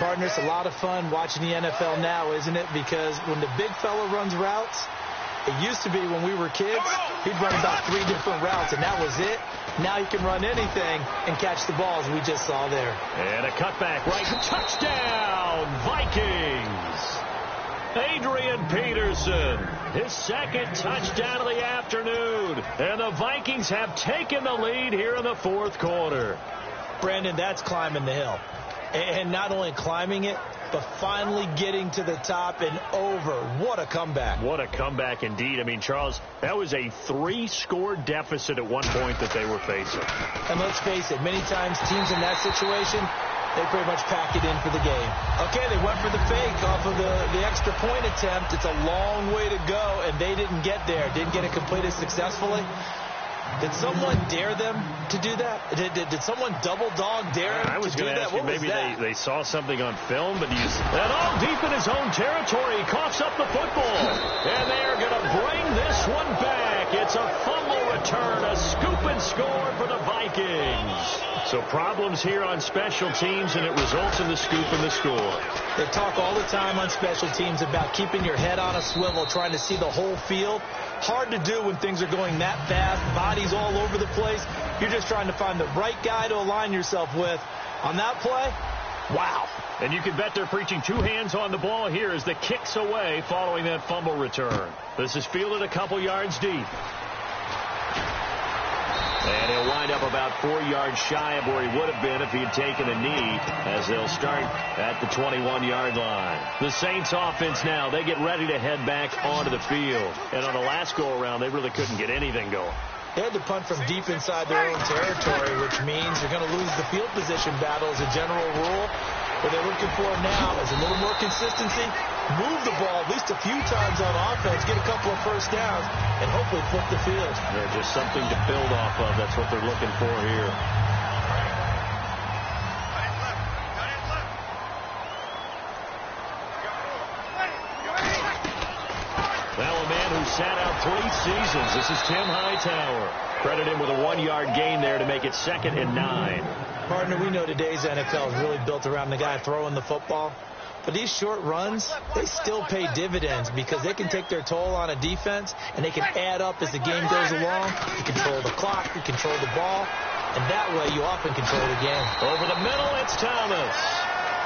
Partner, it's a lot of fun watching the NFL now, isn't it? Because when the big fella runs routes, it used to be when we were kids, he'd run about 3 different routes, and that was it. Now he can run anything and catch the balls we just saw there. And a cutback right. Touchdown, Vikings. Adrian Peterson, his second touchdown of the afternoon. And the Vikings have taken the lead here in the fourth quarter. Brandon, that's climbing the hill. And not only climbing it, but finally getting to the top and over. What a comeback. What a comeback indeed. I mean, Charles, that was a 3-score deficit at one point that they were facing. And let's face it, many times teams in that situation, they pretty much pack it in for the game. Okay, they went for the fake off of the extra point attempt. It's a long way to go, and they didn't get there. Didn't get it completed successfully. Did someone dare them to do that? Did someone double dog dare them I was to do going to that? ask you, maybe they saw something on film, but and all deep in his own territory. He coughs up the football. And they're going to bring this one back. It's a fumble return, a scoop and score for the Vikings. So problems here on special teams, and it results in the scoop and the score. They talk all the time on special teams about keeping your head on a swivel, trying to see the whole field. Hard to do when things are going that fast, bodies all over the place. You're just trying to find the right guy to align yourself with. On that play, wow. And you can bet they're preaching 2 hands on the ball here as the kick's away following that fumble return. This is fielded a couple yards deep. And he'll wind up about 4 yards shy of where he would have been if he had taken a knee, as they'll start at the 21-yard line. The Saints offense now, they get ready to head back onto the field. And on the last go-around, they really couldn't get anything going. They had to punt from deep inside their own territory, which means you're going to lose the field position battle as a general rule. What they're looking for now is a little more consistency, move the ball at least a few times on offense, get a couple of first downs, and hopefully flip the field. They're just something to build off of. That's what they're looking for here. Now a man who sat out 3 seasons. This is Tim Hightower. Credit him with a 1-yard gain there to make it 2nd and 9. Partner, we know today's NFL is really built around the guy throwing the football. But these short runs, they still pay dividends because they can take their toll on a defense, and they can add up as the game goes along. You control the clock, you control the ball. and that way you often control the game. Over the middle, it's Thomas.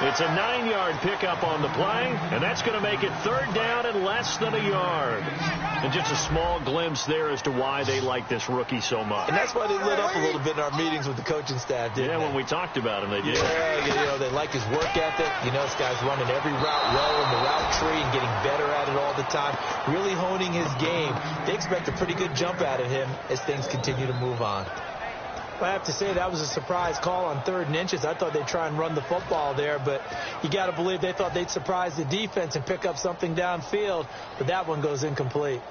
It's a 9-yard pickup on the play, and that's going to make it 3rd down and less than a yard. And just a small glimpse there as to why they like this rookie so much. And that's why they lit up a little bit in our meetings with the coaching staff, didn't they? When we talked about him, they did. Yeah, they like his work ethic. This guy's running every route well in the route tree and getting better at it all the time, really honing his game. They expect a pretty good jump out of him as things continue to move on. I have to say that was a surprise call on 3rd and inches. I thought they'd try and run the football there, but you got to believe they thought they'd surprise the defense and pick up something downfield, but that one goes incomplete.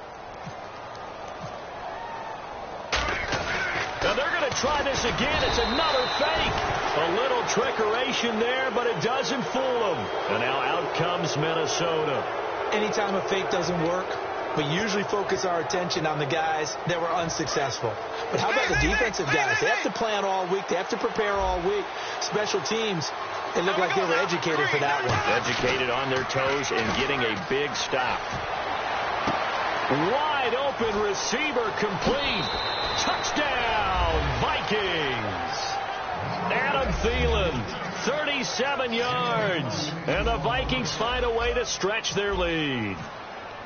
Now they're going to try this again. It's another fake. A little trickeration there, but it doesn't fool them. And now out comes Minnesota. Anytime a fake doesn't work, we usually focus our attention on the guys that were unsuccessful. But how about the defensive guys? They have to plan all week. They have to prepare all week. Special teams, they look like they were educated for that one. Educated on their toes and getting a big stop. Wide open receiver complete. Touchdown, Vikings. Adam Thielen, 37 yards. And the Vikings find a way to stretch their lead.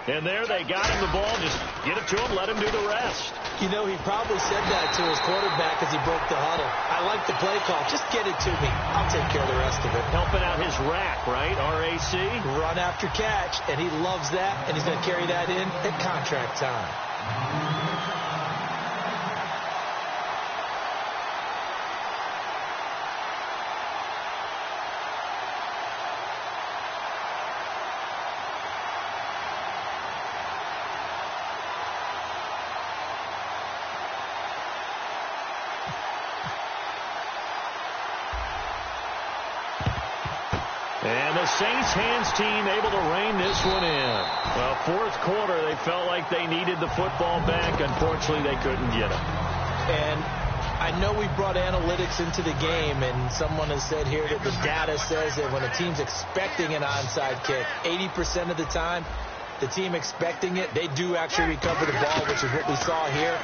And there they got him the ball. Just get it to him, let him do the rest. He probably said that to his quarterback as he broke the huddle. I like the play call. Just get it to me. I'll take care of the rest of it. Helping out his rack, right? RAC. Run after catch, and he loves that, and he's going to carry that in at contract time. And the Saints hands team able to rein this one in. Well, 4th quarter, they felt like they needed the football back. Unfortunately, they couldn't get it. And I know we brought analytics into the game, and someone has said here that the data says that when a team's expecting an onside kick, 80% of the time, the team expecting it, they do actually recover the ball, which is what we saw here.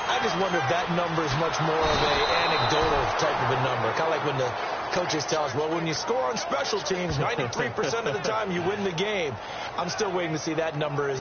I just wonder if that number is much more of an anecdotal type of a number. Kind of like when the coaches tell us, well, when you score on special teams, 93% of the time you win the game. I'm still waiting to see that number is.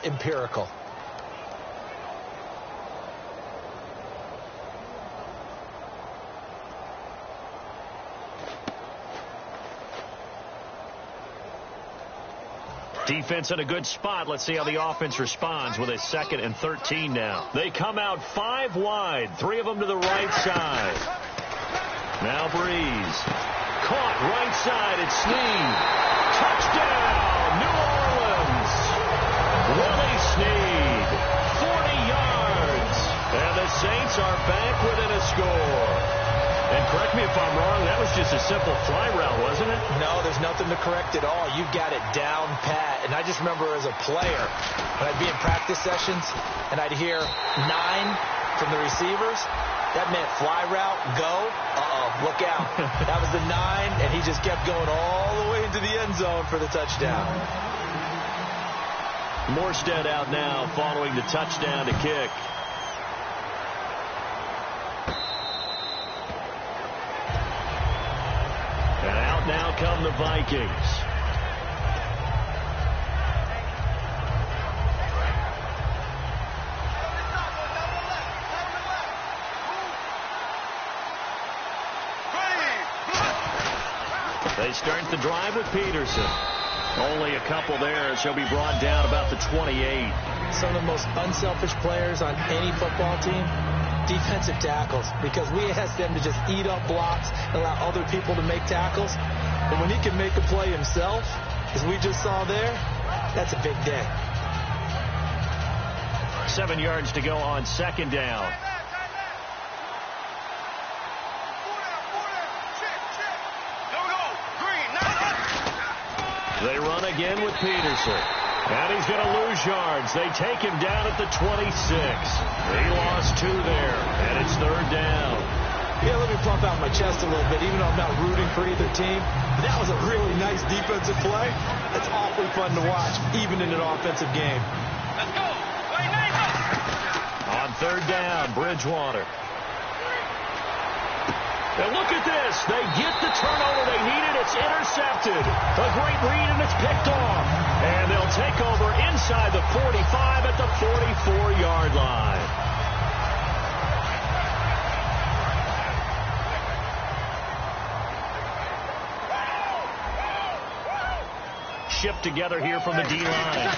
Empirical. Defense in a good spot. Let's see how the offense responds with a 2nd and 13 now. They come out 5 wide, 3 of them to the right side. Now Breeze. Caught right side at Snead. Touchdown, New Orleans. Willie Snead, 40 yards. And the Saints are back within a score. And correct me if I'm wrong, that was just a simple fly route, wasn't it? No, there's nothing to correct at all. You've got it down pat. And I just remember as a player, when I'd be in practice sessions, and I'd hear 9, from the receivers, that meant fly route, go. Uh-oh, look out. That was the 9, and he just kept going all the way into the end zone for the touchdown. Morstead out now following the touchdown to kick. And out now come the Vikings. They start the drive with Peterson. Only a couple there, so he'll be brought down about the 28. Some of the most unselfish players on any football team, defensive tackles, because we ask them to just eat up blocks and allow other people to make tackles. But when he can make a play himself, as we just saw there, that's a big day. 7 yards to go on second down. They run again with Peterson. And he's going to lose yards. They take him down at the 26. He lost 2 there, and it's third down. Yeah, let me pump out my chest a little bit, even though I'm not rooting for either team. But that was a really nice defensive play. It's awfully fun to watch, even in an offensive game. Let's go. On third down, Bridgewater. And look at this. They get the turnover they needed. It's intercepted. A great read, and it's picked off. And they'll take over inside the 45 at the 44-yard line. Shipped together here from the D-line.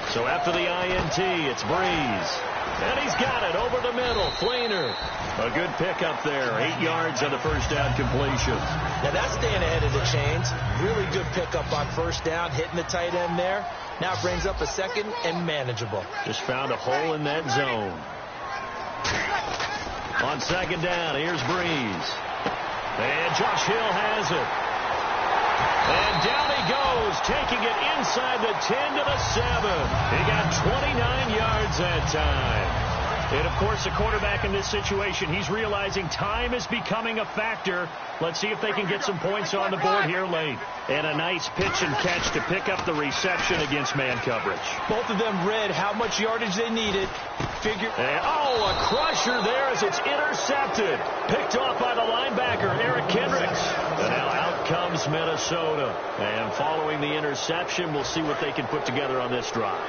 So after the INT, it's Breeze. And he's got it over the middle. Fleener. A good pickup there. 8 yards on the first down completion. Now that's staying ahead of the chains. Really good pickup on first down, hitting the tight end there. Now brings up a second and manageable. Just found a hole in that zone. On second down, here's Breeze. And Josh Hill has it. And down he goes, taking it inside the 10 to the 7. He got 29 yards that time. And, of course, the quarterback in this situation, he's realizing time is becoming a factor. Let's see if they can get some points on the board here late. And a nice pitch and catch to pick up the reception against man coverage. Both of them read how much yardage they needed. And, a crusher there as it's intercepted. Picked off by the linebacker, Eric Kendricks. And now out comes Minnesota. And following the interception, we'll see what they can put together on this drive.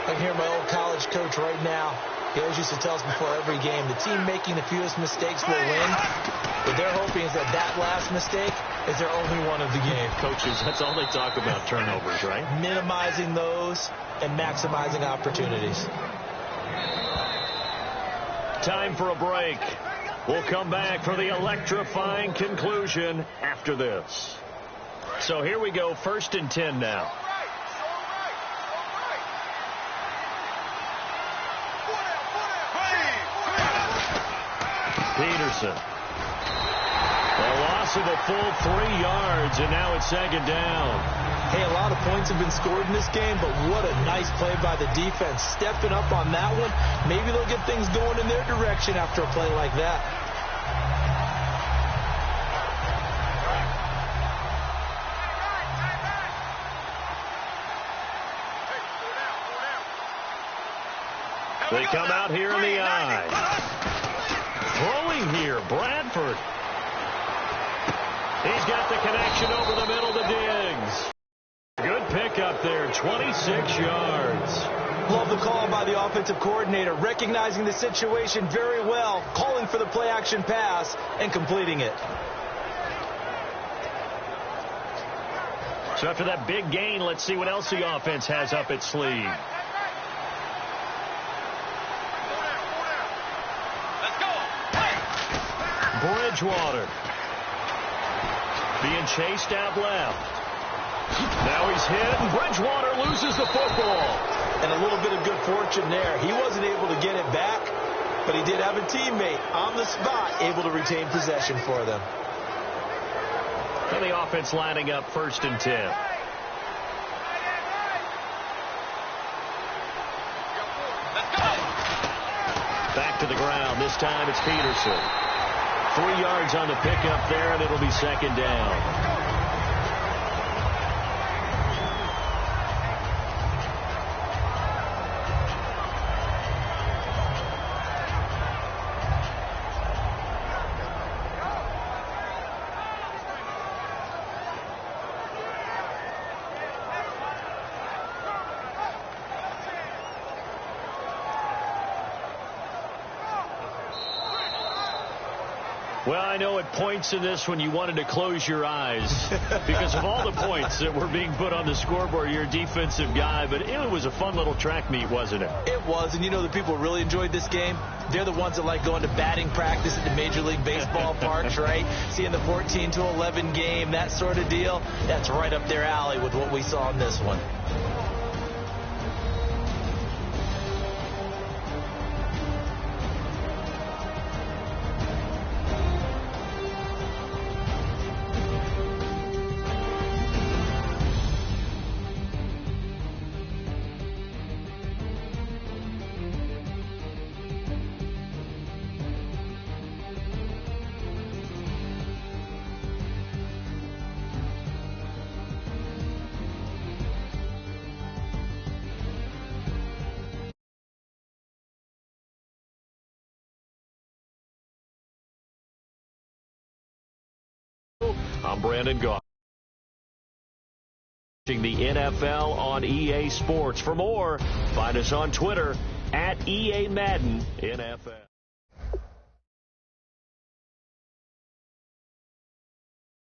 I can hear my old college coach right now. He always used to tell us before every game, the team making the fewest mistakes will win. What they're hoping is that that last mistake is their only one of the game. Coaches, that's all they talk about, turnovers, right? Minimizing those and maximizing opportunities. Time for a break. We'll come back for the electrifying conclusion after this. So here we go, 1st and 10 now. Peterson. A loss of a full 3 yards, and now it's second down. Hey, a lot of points have been scored in this game, but what a nice play by the defense. Stepping up on that one. Maybe they'll get things going in their direction after a play like that. They come out here in the eye. Throwing here, Bradford. He's got the connection over the middle to Diggs. Good pickup there, 26 yards. Love the call by the offensive coordinator, recognizing the situation very well, calling for the play-action pass, and completing it. So after that big gain, let's see what else the offense has up its sleeve. Bridgewater being chased out left. Now he's hit, and Bridgewater loses the football. And a little bit of good fortune there. He wasn't able to get it back, but he did have a teammate on the spot able to retain possession for them. And the offense lining up 1st and 10. Back to the ground. This time it's Peterson. 3 yards on the pickup there, and it'll be second down. Well, I know at points in this when you wanted to close your eyes because of all the points that were being put on the scoreboard. You're a defensive guy, but it was a fun little track meet, wasn't it? It was, and you know the people who really enjoyed this game? They're the ones that like going to batting practice at the Major League Baseball parks, right? Seeing the 14-11 game, that sort of deal. That's right up their alley with what we saw in this one. I'm Brandon Goff. Watching the NFL on EA Sports. For more, find us on Twitter @EA Madden NFL.